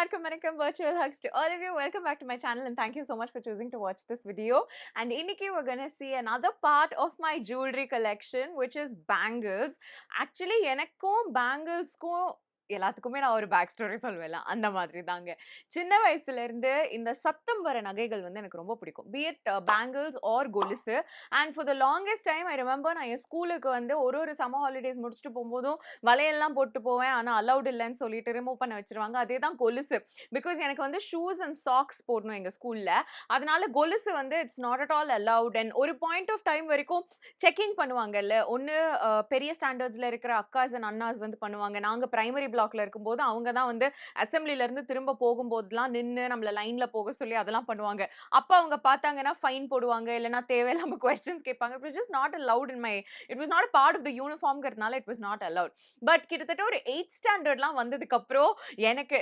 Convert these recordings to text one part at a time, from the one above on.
எல்லாருக்கும் வணக்கம். Virtual hugs to all of you. Welcome back to my channel and thank you so much for choosing to watch this video. And இன்னைக்கு we're gonna see another part of my jewelry collection, which is bangles. Actually, எனக்கும் bangles-க்கும் எல்லாத்துக்குமே நான் ஒரு back story சொல்வேன். அந்த மாதிரி தாங்க. சின்ன வயசுல இருந்து இந்த சத்தம் வர நகைகள் வந்து எனக்கு ரொம்ப பிடிக்கும். Be it bangles or கொலுசு. And for the longest time I remember நான் என் ஸ்கூலுக்கு வந்து ஒரு சம்மர் ஹாலிடேஸ் முடிச்சுட்டு போகும்போதும் வளையல்லாம் போட்டு போவேன். ஆனா அலவுட் இல்லன்னு சொல்லிட்டு ரிமூவ் பண்ண வச்சிருவாங்க. அதேதான் கொலுசு. பிகாஸ் எனக்கு வந்து ஷூஸ் அண்ட் சாக்ஸ் போடணும் எங்க ஸ்கூல்ல. அதனால கொலுசு வந்து it's not at all allowed. And ஒரு பாயிண்ட் ஆஃப் டைம் வரைக்கும் செக்கிங் பண்ணுவாங்கல்ல. ஒன்னு பெரிய ஸ்டாண்டர்ட்ஸ்ல இருக்கிற அக்காஸ் அண்ட் அண்ணாஸ் வந்து பண்ணுவாங்க. நாங்க பிரைமரி பிளாக்ல இருக்கும்போது அவங்க தான் வந்து அசெம்பிளில இருந்து திரும்ப போகும்போதெல்லாம் நின்னு நம்மள லைன்ல போக சொல்லி அதெல்லாம் பண்ணுவாங்க. அப்ப அவங்க பார்த்தாங்கன்னா ஃபைன் போடுவாங்க. இல்லனா தேவையில்லாம क्वेश्चंस கேட்பாங்க. It was just not allowed in my it was not a part of the uniformங்கறதுனால it was not allowed. But கிட்டத்தட்ட ஒரு 8th ஸ்டாண்டர்ட்லாம் வந்ததுக்கு அப்புறம் எனக்கு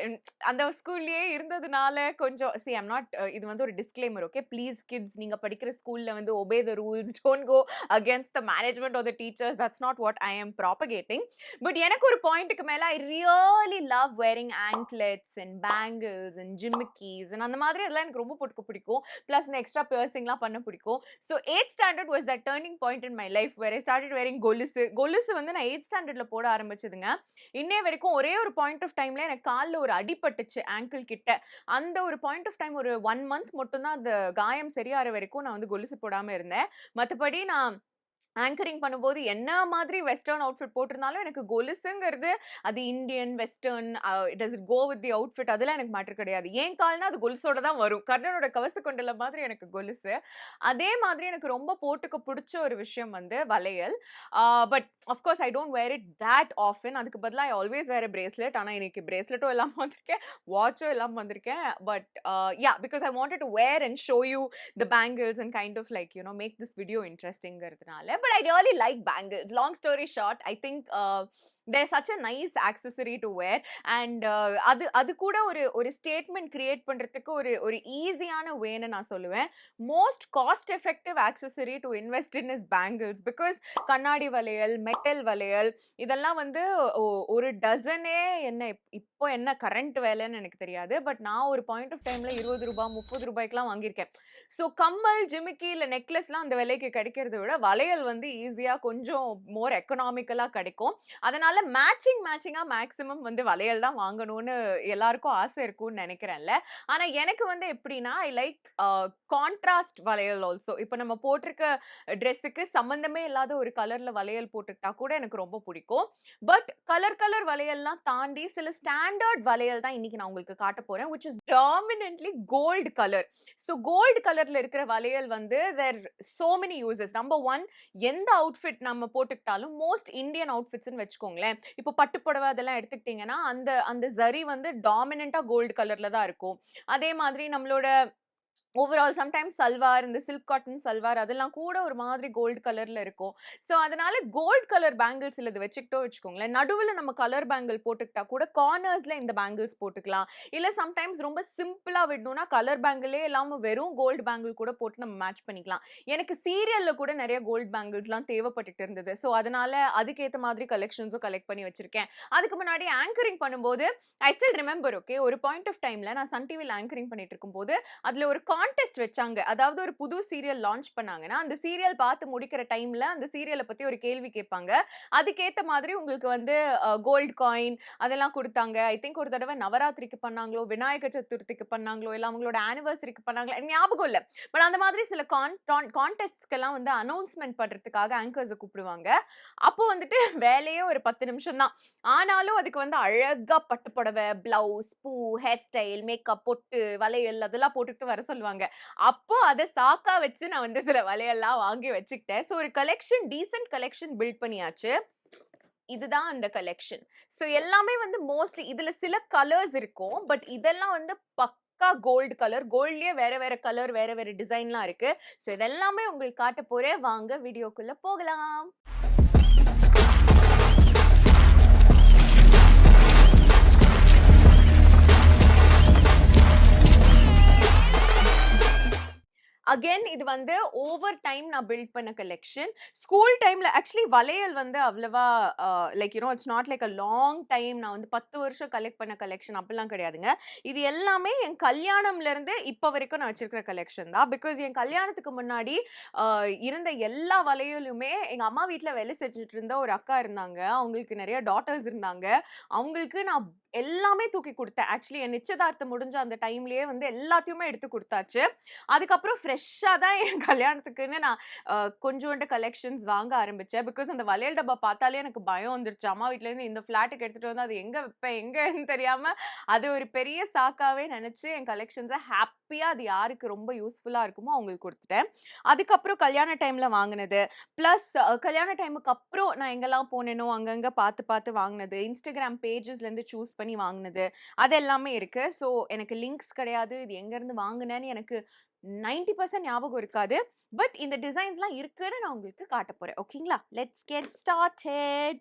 அந்த ஸ்கூல்லயே இருந்ததுனால கொஞ்சம் I'm not இது வந்து ஒரு டிஸ்க்ளைமர் ஓகே ப்ளீஸ் கிட்ஸ் நீங்க படிக்கிற ஸ்கூல்ல வந்து obey the rules, don't go against the management or the teachers. That's not what I am propagating. But எனக்கு ஒரு பாயிண்ட்க்கு மேல I really love wearing anklets and bangles and jimickees and அந்த மாதிரி அதெல்லாம் எனக்கு ரொம்ப பிடிக்கும். Plus இந்த எக்ஸ்ட்ரா பியர்சிங்லாம் பண்ண பிடிக்கும். So 8th standard was that turning point in my life where I started wearing கொலுசு. கொலுசு வந்து நான் 8th ஸ்டாண்டர்ட்ல போட ஆரம்பிச்சதுங்க. இன்னே வரைக்கும் ஒரே ஒரு பாயிண்ட் ஆஃப் டைம்ல எனக்கு கால்ல ஒரு அடிபட்டுச்சு ஆங்கிள் கிட்ட. அந்த ஒரு பாயிண்ட் ஆஃப் டைம் ஒரு 1 month மட்டும் தான் அந்த காயம் சரியாற வரைக்கும் நான் வந்து கொலுசு போடாம இருந்தேன். மத்தபடி நான் ஆங்கரிங் பண்ணும்போது என்ன மாதிரி வெஸ்டர்ன் அவுட்ஃபிட் போட்டிருந்தாலும் எனக்கு கொலுசுங்கிறது அது Indian western does it go with the outfit அதெல்லாம் எனக்கு மேட்டர் கிடையாது. ஏன் கால்னா அது கொலுசோட தான் வரும். கர்ணனோட கவச கொண்டல மாதிரி எனக்கு கொலுசு. அதே மாதிரி எனக்கு ரொம்ப போட்டுக்க பிடிச்ச ஒரு விஷயம் வந்து வளையல். But of course I don't wear it that often. அதுக்கு பதிலா I always wear a bracelet. ஆனா இன்னைக்கு braceletம் இல்லாம வந்திருக்கேன், வாட்சும் இல்லாம வந்திருக்கேன். But because I wanted to wear and show you the bangles and kind of like make this video interestingங்கிறதுனால. But I really like bangles. Long story short, I think they're such a nice accessory to wear and அது கூட ஒரு statement create பண்றதுக்கு ஒரு ஈஸியான வேன்னு நான் சொல்லுவேன். Most cost effective accessory to invest in is bangles because கண்ணாடி வளையல், மெட்டல் வளையல் இதெல்லாம் வந்து ஒரு டசனே இப்போ என்ன கரண்ட் வேலைன்னு எனக்கு தெரியாது. பட் நான் ஒரு பாயிண்ட் ஆஃப் டைம்ல 20 ரூபாய் 30 ரூபாய்க்குலாம் வாங்கியிருக்கேன். ஸோ கம்மல், ஜிமிக்கி இல்லை நெக்லஸ்லாம் அந்த விலைக்கு கிடைக்கிறத விட வளையல் வந்து ஈஸியா கொஞ்சம் மோர் எக்கனாமிக்கலா கிடைக்கும். அதனால மேட்சிங்கா மேக்ஸிமம் வந்து வளையல் தான் வாங்கணும்னு எல்லாருக்கும் ஆசை இருக்கும்னு நினைக்கிறேன்ல. ஆனா எனக்கு வந்து எப்படின்னா ஐ லைக் கான்ட்ராஸ்ட் வளையல் ஆல்சோ. இப்போ நம்ம போட்டிருக்க ட்ரெஸ்ஸுக்கு சம்பந்தமே இல்லாத ஒரு கலர்ல வளையல் போட்டுக்கிட்டா கூட எனக்கு ரொம்ப பிடிக்கும். பட் கலர் வளையல்லாம் தாண்டி சில ஸ்டாண்டர்ட் வளையல் தான் இன்னைக்கு நான் உங்களுக்கு காட்ட போறேன், which is dominantly gold color. So gold கலர்ல இருக்கிற வளையல் வந்து there so many uses. Number one, எந்த அவுட்ஃபிட் நம்ம போட்டுக்கிட்டாலும் மோஸ்ட் இந்தியன் அவுட்ஃபிட்ஸ்னு வச்சுக்கோங்களேன். இப்போ பட்டு புடவை அதெல்லாம் எடுத்துக்கிட்டீங்கன்னா அந்த ஜரி வந்து டாமினண்டா கோல்டு கலர்ல தான் இருக்கும். அதே மாதிரி நம்மளோட ஓவரால் சம்டைம்ஸ் சல்வார், இந்த சில்க் காட்டன் சல்வார் அதெல்லாம் கூட ஒரு மாதிரி கோல்டு கலர்ல இருக்கும். ஸோ அதனால கோல்டு கலர் பேங்கிள்ஸ் இது வச்சுக்கிட்டோம் நடுவில் நம்ம கலர் பேங்கிள் போட்டுக்கிட்டா கூட கார்னர்ஸ்ல இந்த பேங்கிள்ஸ் போட்டுக்கலாம். இல்லை சம்டைம்ஸ் ரொம்ப சிம்பிளா விடணும்னா கலர் பேங்கிளே இல்லாமல் வெறும் கோல்டு பேங்கிள் கூட போட்டு நம்ம மேட்ச் பண்ணிக்கலாம். எனக்கு சீரியல்ல கூட நிறைய கோல்டு பேங்கிள்ஸ்லாம் தேவைப்பட்டுட்டு இருந்தது. ஸோ அதனால அதுக்கேற்ற மாதிரி கலெக்ஷன்ஸும் கலெக்ட் பண்ணி வச்சிருக்கேன். அதுக்கு முன்னாடி ஆங்கரிங் பண்ணும்போது ஐ ஸ்டில் ரிமெம்பர் ஓகே ஒரு பாயிண்ட் ஆஃப் டைம்ல நான் சன் டிவியில் ஆங்கரிங் பண்ணிட்டு இருக்கும்போது அதுல ஒரு கான்டெஸ்ட் வச்சாங்க. அதாவது ஒரு புது சீரியல் லான்ச் பண்ணாங்கன்னா அந்த சீரியல் பார்த்து முடிக்கிற டைம்ல அந்த சீரியலை பத்தி ஒரு கேள்வி கேட்பாங்க. அதுக்கேத்த மாதிரி உங்களுக்கு வந்து கோல்டு காயின் அதெல்லாம் கொடுத்தாங்க. ஐ திங்க் ஒரு தடவை நவராத்திரிக்கு பண்ணாங்களோ, விநாயகர் சதுர்த்திக்கு பண்ணாங்களோ, இல்லை அவங்களோட ஆனிவர்சரிக்கு பண்ணாங்களோ ஞாபகம் இல்லை. பட் அந்த மாதிரி சில கான்டெஸ்ட்க்கெல்லாம் வந்து அனௌன்ஸ்மெண்ட் பண்றதுக்காக ஆங்கர்ஸை கூப்பிடுவாங்க. அப்போ வந்துட்டு வேலையே ஒரு 10 நிமிஷம் தான். ஆனாலும் அதுக்கு வந்து அழகா பட்டு புடவை, பிளவுஸ், பூ, ஹேர் ஸ்டைல், மேக்கப், பொட்டு, வளையல் அதெல்லாம் போட்டுக்கிட்டு வர சொல்லுவாங்க. அப்போ அதை சாக்கா வச்சு நான் வந்து சில வளையல்லாம் வாங்கி வச்சுக்கிட்டேன். ஸோ ஒரு கலெக்ஷன், டீசென்ட் கலெக்ஷன் பில்ட் பண்ணியாச்சு. இதுதான் அந்த கலெக்ஷன். ஸோ எல்லாமே வந்து மோஸ்ட்லி இதுல சில கலர்ஸ் இருக்கும். பட் இதெல்லாம் வந்து பக்கா கோல்டு கலர். கோல்ட்லயே வேற கலர் வேற டிசைன்லாம் இருக்கு. ஸோ இதெல்லாமே உங்களுக்கு காட்ட போறேன். வாங்க வீடியோக்குள்ள போகலாம். அகைன் இது வந்து ஓவர் டைம் நான் பில்ட் பண்ண கலெக்ஷன். ஸ்கூல் டைம்ல ஆக்சுவலி வளையல் வந்து அவ்வளவா like it's not like a long time நான் வந்து 10 வருஷம் கலெக்ட் பண்ண கலெக்ஷன் அப்படிலாம் கிடையாதுங்க. இது எல்லாமே என் கல்யாணம்ல இருந்து இப்ப வரைக்கும் நான் வச்சிருக்கிற கலெக்ஷன் தான். பிகாஸ் என் கல்யாணத்துக்கு முன்னாடி இருந்த எல்லா வளையலுமே எங்க அம்மா வீட்ல வேலை செஞ்சுட்டு இருந்த ஒரு அக்கா இருந்தாங்க. அவங்களுக்கு நிறைய டாட்டர்ஸ் இருந்தாங்க. அவங்களுக்கு நான் எல்லாமே தூக்கி குடுத்தேன். ஆக்சுவலி என் நிச்சயதார்த்தம் முடிஞ்ச அந்த டைம்லயே வந்து எல்லாத்தையுமே எடுத்து குடுத்தாச்சு. அதுக்கப்புறம் ஃப்ரெஷ்ஷா தான் என் கல்யாணத்துக்குன்னு நான் கொஞ்சோண்டு கலெக்ஷன்ஸ் வாங்க ஆரம்பிச்சேன். பிகாஸ் அந்த வளையல் டப்பா பார்த்தாலே எனக்கு பயம் வந்துருச்சு. அம்மா வீட்லேருந்து இந்த ஃப்ளாட்டுக்கு எடுத்துட்டு வந்து அது எங்க வைப்பேன், எங்கன்னு தெரியாம அது ஒரு பெரிய சாக்காவே நெனச்சு என் கலெக்ஷன்ஸ ஹேப்பியா அது யாருக்கு ரொம்ப யூஸ்ஃபுல்லா இருக்குமோ அவங்களுக்கு குடுத்துட்டேன். அதுக்கப்புறம் கல்யாண டைம்ல வாங்குனது, பிளஸ் கல்யாண டைமுக்கு அப்புறம் நான் எங்கெல்லாம் போனேனோ அங்கங்க பார்த்து பார்த்து வாங்குனது, Instagram பேஜஸ்லேருந்து சூஸ் பண்ணி வாங்குனது, அது எல்லாமே இருக்கு. ஸோ எனக்கு லிங்க்ஸ் கிடையாது. இது எங்கேருந்து வாங்குனேன்னு எனக்கு 90% ஞாபகம் இருக்காது. பட் இந்த டிசைன்ஸ்லாம் இருக்குன்னு நான் உங்களுக்கு காட்டப் போறேன். ஓகேங்களா? Let's get started.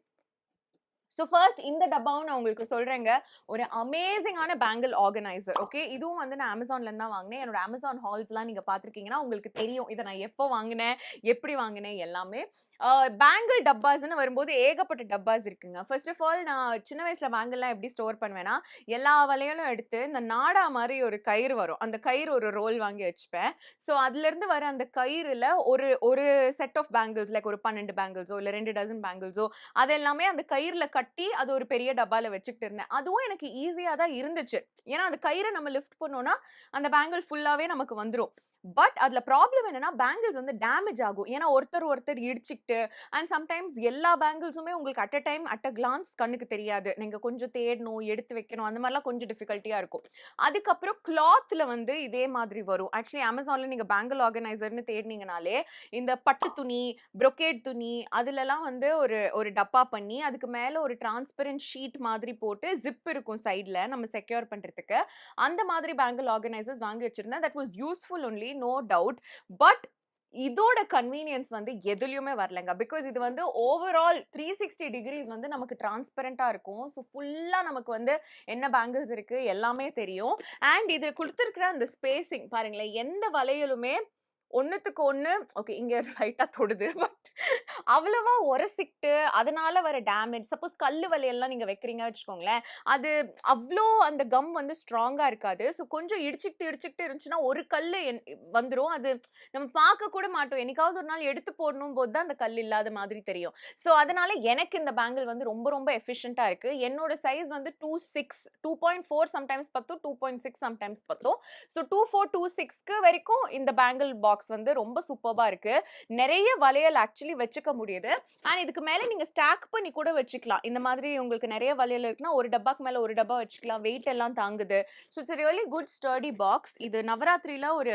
So first இந்த டப்பாவும் நான் உங்களுக்கு சொல்றேங்க. ஒரு அமேசிங்கான பேங்கிள் ஆர்கனைசர். ஓகே. இதுவும் வந்து நான் Amazonலேருந்து தான் வாங்குனேன். என்னோட Amazon ஹால்ஸ்லாம் நீங்க பார்த்துருக்கீங்கன்னா உங்களுக்கு தெரியும். இத நான் எப்போ வாங்குனேன், எப்படி வாங்குனேன் எல்லாமே. பேங்கிள் டப்பாஸ்ன்னு வரும்போது ஏகப்பட்ட டப்பாஸ் இருக்குங்க. ஃபர்ஸ்ட் ஆஃப் ஆல் நான் சின்ன வயசுல பேங்கிள்லாம் எப்படி ஸ்டோர் பண்ணுவேன்னா, எல்லா வளையலும் எடுத்து இந்த நாடா மாரி ஒரு கயிறு வரும். அந்த கயிறு ஒரு ரோல் வாங்கி வச்சுப்பேன். ஸோ அதுலேருந்து வர அந்த கயிறுல ஒரு ஒரு செட் ஆஃப் பேங்கிள்ஸ் லைக் ஒரு 12 பேங்கிள்ஸோ இல்ல 2 டசன் பேங்கிள்ஸோ அது எல்லாமே அந்த கயிறுல கட்டி அது ஒரு பெரிய டப்பால வச்சுக்கிட்டு இருந்தேன். அதுவும் எனக்கு ஈஸியா தான் இருந்துச்சு. ஏன்னா அந்த கயிற நம்ம லிஃப்ட் பண்ணோம்னா அந்த பேங்கிள் ஃபுல்லாவே நமக்கு வந்துரும். பட் அதுல ப்ராப்ளம் என்னன்னா பேங்கிள்ஸ் வந்து டேமேஜ் ஆகும். ஏன்னா ஒருத்தர் ஒருத்தர் இடிச்சுக்கிட்டு அண்ட் சம்டைம்ஸ் எல்லா பேங்கிள்ஸுமே உங்களுக்கு at a time at a glands கண்ணுக்கு தெரியாது. நீங்க கொஞ்சம் தேடணும், எடுத்து வைக்கணும் அந்த மாதிரிலாம் கொஞ்சம் டிஃபிகல்ட்டியா இருக்கும். அதுக்கப்புறம் கிளாத்ல வந்து இதே மாதிரி வரும். ஆக்சுவலி Amazonல நீங்க பேங்கிள் ஆர்கனைசர்ன்னு தேடினீங்கனாலே இந்த பட்டு துணி, ப்ரொகேட் துணி அதுலலாம் வந்து ஒரு ஒரு டப்பா பண்ணி அதுக்கு மேல ஒரு டிரான்ஸ்பரண்ட் ஷீட் மாதிரி போட்டு ஜிப் இருக்கும் சைடுல நம்ம செக்யூர் பண்றதுக்கு. அந்த மாதிரி பேங்கிள் ஆர்கனைசர்ஸ் வாங்கி வச்சிருந்தேன். That was useful only no doubt. But இதோட கன்வீனியன்ஸ் வந்து எதுலயுமே வரலங்க. பிகாஸ் இது வந்து ஓவரால் 360 டிகிரீஸ் வந்து நமக்கு டிரான்ஸ்பரண்டா இருக்கும். ஸோ ஃபுல்லா நமக்கு வந்து என்ன பேங்கிள்ஸ் இருக்கு எல்லாமே தெரியும். அண்ட் இது குடுத்திருக்கிற அந்த ஸ்பேசிங் பாருங்களேன், எந்த வளையலுமே ஒண்ணுத்துக்கு ஒண்ணு ஓகே இங்க லைட்டா தொடுது. பட் அவ்வளவா உரசிக்கிட்டு அதனால வர டேமேஜ் சப்போஸ் கல்லு வளையல்லாம் நீங்க வைக்கிறீங்க வச்சுக்கோங்களேன், அது அவ்ளோ அந்த கம் வந்து ஸ்ட்ராங்கா இருக்காது. ஸோ கொஞ்சம் இடிச்சுக்கிட்டு இருந்துச்சுன்னா ஒரு கல்லு வந்துரும். அது நம்ம பார்க்க கூட மாட்டோம். என்னைக்காவது ஒரு நாள் எடுத்து போடணும் போது தான் அந்த கல் இல்லாத மாதிரி தெரியும். ஸோ அதனால எனக்கு இந்த பேங்கிள் வந்து ரொம்ப ரொம்ப எஃபிஷியன்ட்டா இருக்கு. என்னோட சைஸ் வந்து 26 2.4 சம்டைம்ஸ் பத்தும், 2.6 சம்டைம்ஸ் பத்தும். ஸோ 24, 26க்கு வரைக்கும் இந்த பேங்கிள் பாக்ஸ் வந்து ரொம்ப சூப்பர்பா இருக்கு. நிறைய வளையல் ஆக்சுவலி வச்சுக்க முடியுது. அண்ட் இதுக்கு மேல நீங்க ஸ்டாக் பண்ணி கூட வச்சுக்கலாம். இந்த மாதிரி உங்களுக்கு நிறைய வளையல் இருக்குன்னா ஒரு டப்பாக்கு மேல ஒரு டப்பா வச்சுக்கலாம். வெயிட் எல்லாம் தாங்குது. So it's really good sturdy box. இது நவராத்திரில ஒரு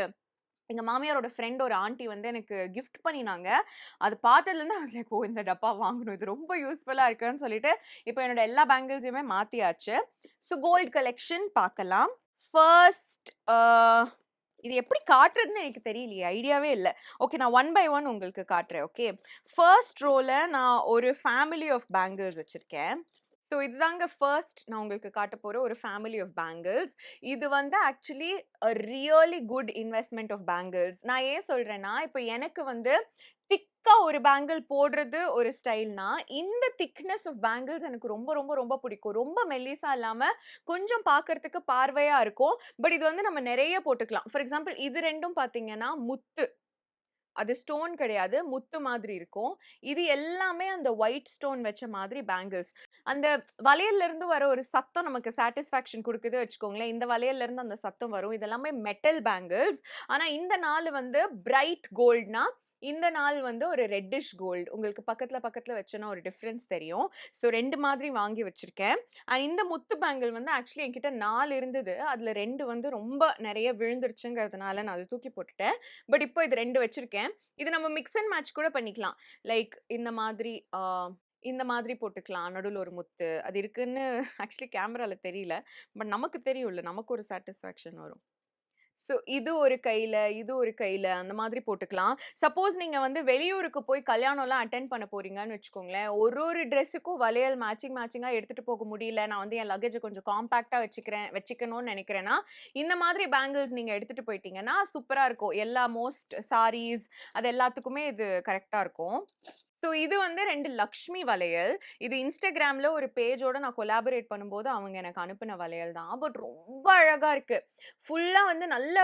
எங்க மாமியாரோட ஃப்ரெண்ட் ஒரு ஆண்டி வந்து எனக்கு கிஃப்ட் பண்ணினாங்க. அது பார்த்ததுலேருந்து ஐ வாஸ் லைக் ஓ இந்த டப்பா வாங்கணும். இது ரொம்ப யூஸ்ஃபுல்லா இருக்குன்னு சொல்லிட்டு இப்போ என்னோட எல்லா பேங்கிள்ஸையுமே மாத்தியாச்சு. ஸோ கோல்ட் கலெக்ஷன் பார்க்கலாம். ஃபர்ஸ்ட் இது எப்படி காட்டுறதுன்னு எனக்கு தெரியலையே. ஐடியாவே இல்ல. ஓகே நான் ஒன் பை ஒன் உங்களுக்கு காட்டுறேன். ஓகே. ஃபர்ஸ்ட் ரோல நான் ஒரு ஃபேமிலி ஆஃப் பேங்கிள்ஸ் வச்சிருக்கேன். ஸோ இதுதாங்க ஃபர்ஸ்ட் நான் உங்களுக்கு காட்ட போற ஒரு ஃபேமிலி ஆஃப் பேங்கிள்ஸ். இது வந்து actually a really good investment of bangles. நான் ஏன் சொல்றேன்னா, இப்போ எனக்கு வந்து திக்கா ஒரு பேங்கிள் போடுறது ஒரு ஸ்டைல்னா, இந்த திக்னஸ் ஆஃப் பேங்கிள்ஸ் எனக்கு ரொம்ப ரொம்ப ரொம்ப பிடிக்கும். ரொம்ப மெல்லிசா இல்லாம கொஞ்சம் பார்க்கறதுக்கு பார்வையா இருக்கும். பட் இது வந்து நம்ம நெறைய போட்டுக்கலாம். ஃபார் எக்ஸாம்பிள் இது 2ம் பார்த்தீங்கன்னா முத்து. அது ஸ்டோன் கிடையாது. முத்து மாதிரி இருக்கும். இது எல்லாமே அந்த ஒயிட் ஸ்டோன் வச்ச மாதிரி பேங்கிள்ஸ். அந்த வளையல்ல இருந்து வர ஒரு சத்தம் நமக்கு சாட்டிஸ்ஃபாக்ஷன் குடுக்குது வச்சுக்கோங்களேன். இந்த வளையல்ல இருந்து அந்த சத்தம் வரும். இது எல்லாமே மெட்டல் பேங்கிள்ஸ். ஆனா இந்த 4 வந்து பிரைட் கோல்ட்னா, இந்த நாள் வந்து ஒரு ரெட்டிஷ் கோல்ட். உங்களுக்கு பக்கத்துல பக்கத்துல வச்சோன்னா ஒரு டிஃபரன்ஸ் தெரியும். ஸோ 2 மாதிரி வாங்கி வச்சிருக்கேன். அண்ட் இந்த முத்து பேங்கிள் வந்து ஆக்சுவலி என்கிட்ட 4 இருந்தது. அதுல 2 வந்து ரொம்ப நெறைய விழுந்துருச்சுங்கிறதுனால நான் அத தூக்கி போட்டுட்டேன். பட் இப்போ இது 2 வச்சிருக்கேன். இது நம்ம மிக்ஸ் அண்ட் மேட்ச் கூட பண்ணிக்கலாம். லைக் இந்த மாதிரி போட்டுக்கலாம். நடுவுல ஒரு முத்து. அது இருக்குன்னு ஆக்சுவலி கேமரால தெரியல. பட் நமக்கு தெரியும்ல. நமக்கு ஒரு சாட்டிஸ்ஃபாக்ஷன் வரும். ஸோ இது ஒரு கையில, இது ஒரு கையில அந்த மாதிரி போட்டுக்கலாம். சப்போஸ் நீங்க வந்து வெளியூருக்கு போய் கல்யாணம்லாம் அட்டெண்ட் பண்ண போறீங்கன்னு வச்சுக்கோங்களேன். ஒரு ஒரு ட்ரெஸ்ஸுக்கும் வளையல் மேட்சிங்கா எடுத்துட்டு போக முடியல. நான் வந்து என் லக்கேஜ கொஞ்சம் காம்பேக்ட்டா வச்சுக்கணும்னு நெனைக்கிறேன்னா, இந்த மாதிரி பேங்கிள்ஸ் நீங்க எடுத்துட்டு போயிட்டீங்கன்னா, சூப்பரா இருக்கும். எல்லா மோஸ்ட் சாரீஸ் அது எல்லாத்துக்குமே இது கரெக்ட்டா இருக்கும். ஸோ இது வந்து 2 லக்ஷ்மி வளையல். இது Instagramல ஒரு பேஜோட நான் கொலாபரேட் பண்ணும்போது அவங்க எனக்கு அனுப்புன வளையல் தான். பட் ரொம்ப அழகா இருக்கு. ஃபுல்லா வந்து நல்ல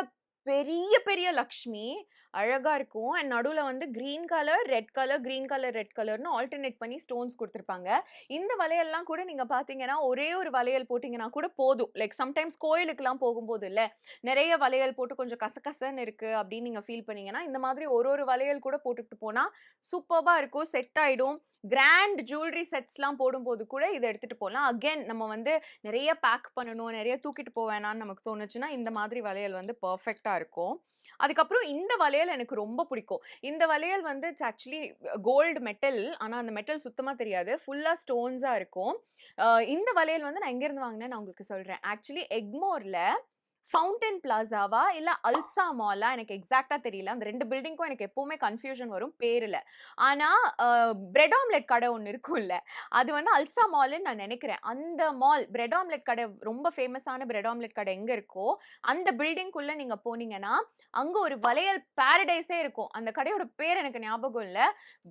பெரிய பெரிய லக்ஷ்மி. அழகா இருக்கும். அண்ட் நடுவுல வந்து green colour, red colour, green colour, red கலர்ன்னு ஆல்டர்னேட் பண்ணி ஸ்டோன்ஸ் குடுத்துருப்பாங்க. இந்த வளையல்லாம் கூட நீங்க பார்த்தீங்கன்னா, ஒரே ஒரு வளையல் போட்டீங்கன்னா கூட போதும். லைக் சம்டைம்ஸ் கோயிலுக்குலாம் போகும்போது இல்ல, நெறைய வளையல் போட்டு கொஞ்சம் கசகசன்னு இருக்கு அப்படின்னு நீங்க ஃபீல் பண்ணீங்கன்னா, இந்த மாதிரி ஒரு ஒரு வளையல் கூட போட்டுட்டு போனா சூப்பர்பா இருக்கும். செட் ஆயிடும். கிராண்ட் ஜுவல்லரி செட்ஸ்லாம் போடும்போது கூட இத எடுத்துட்டு போலாம். அகைன் நம்ம வந்து நெறைய பேக் பண்ணணும், நெறைய தூக்கிட்டு போ வேணாம்னு நமக்கு தோணுச்சுன்னா, இந்த மாதிரி வளையல் வந்து பெர்ஃபெக்ட்டா இருக்கும். அதுக்கப்புறம் இந்த வளையல் எனக்கு ரொம்ப பிடிக்கும். இந்த வளையல் வந்து இட்ஸ் ஆக்சுவலி கோல்டு மெட்டல். ஆனா அந்த மெட்டல் சுத்தமா தெரியாது. ஃபுல்லா ஸ்டோன்ஸா இருக்கும். இந்த வளையல் வந்து நான் எங்கேருந்து வாங்குனேன்னு நான் உங்களுக்கு சொல்றேன். ஆக்சுவலி எக்மோர்ல ஃபவுண்டன் பிளாசாவா இல்ல அல்சா மாலா எனக்கு எக்ஸாக்ட்டா தெரியல. அந்த 2 பில்டிங்க்கும் எனக்கு எப்பவுமே கன்ஃப்யூஷன் வரும் பேருல. ஆனா பிரெட் ஆம்லெட் கடை ஒண்ணு இருக்கும்ல. அது வந்து அல்சா மால்ன்னு நான் நெனைக்கிறேன். அந்த மால் பிரெட் ஆம்லெட் கடை ரொம்ப ஃபேமஸான பிரெட் ஆம்லெட் கடை எங்க இருக்கோ, அந்த பில்டிங்குள்ள நீங்க போனீங்கன்னா, அங்க ஒரு வளையல் பாரடைஸே இருக்கும். அந்த கடையோட பேர் எனக்கு ஞாபகம் இல்ல.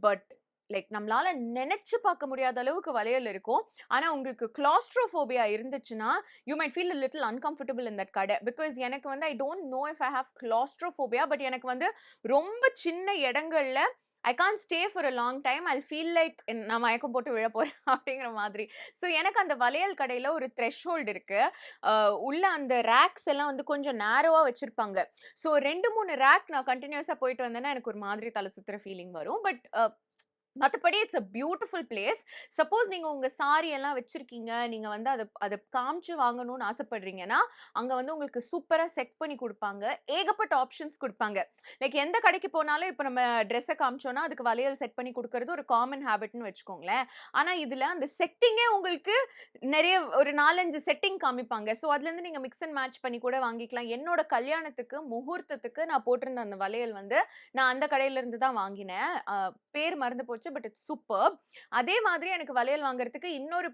பட் லைக் நம்மளால நெனச்சு பார்க்க முடியாத அளவுக்கு வளையல் இருக்கும். ஆனா உங்களுக்கு கிளாஸ்ட்ரோஃபோபியா இருந்துச்சுன்னா, you might feel a little uncomfortable in that கடை. பிகாஸ் எனக்கு வந்து I don't know if I have claustrophobia. But எனக்கு வந்து ரொம்ப சின்ன இடங்கள்ல I can't stay for a long time. I feel like நான் மயக்கம் போட்டு விழ போறேன் அப்படிங்கிற மாதிரி. ஸோ எனக்கு அந்த வளையல் கடையில ஒரு த்ரெஷ்ஹோல்டு இருக்கு. உள்ள அந்த ரேக்ஸ் எல்லாம் வந்து கொஞ்சம் நேரோவா வச்சிருப்பாங்க. ஸோ 2, 3 ரேக் நான் கன்டினியூஸா போயிட்டு வந்தேன்னா எனக்கு ஒரு மாதிரி தல சுத்துற ஃபீலிங் வரும். பட் மத்தபடி it's a beautiful place. Suppose நீங்க உங்க சாரி எல்லாம் வச்சிருக்கீங்க. நீங்க வந்து அத அத காமிச்சு வாங்கணும்னு ஆசைப்படுறீங்கன்னா, அங்க வந்து உங்களுக்கு சூப்பரா செட் பண்ணி குடுப்பாங்க. ஏகப்பட்ட ஆப்ஷன்ஸ் குடுப்பாங்க. லைக் எந்த கடைக்கு போனாலும் இப்ப நம்ம ட்ரெஸ்ஸ காமிச்சோம்னா, அதுக்கு வளையல் செட் பண்ணி குடுக்கறது ஒரு காமன் ஹேபிட்ன்னு வச்சுக்கோங்களேன். ஆனா இதுல அந்த செட்டிங்கே உங்களுக்கு நெறைய ஒரு 4, 5 செட்டிங் காமிப்பாங்க. ஸோ அதுலருந்து நீங்க மிக்ஸ் அண்ட் மேட்ச் பண்ணி கூட வாங்கிக்கலாம். என்னோட கல்யாணத்துக்கு, முகூர்த்தத்துக்கு நான் போட்டிருந்த அந்த வளையல் வந்து நான் அந்த கடையில இருந்து தான் வாங்கினேன். பேர் மறந்து போச்சு. But it's superb. அதே மாதிரி எனக்கு வளையல் வாங்குறதுக்கு இன்னொரு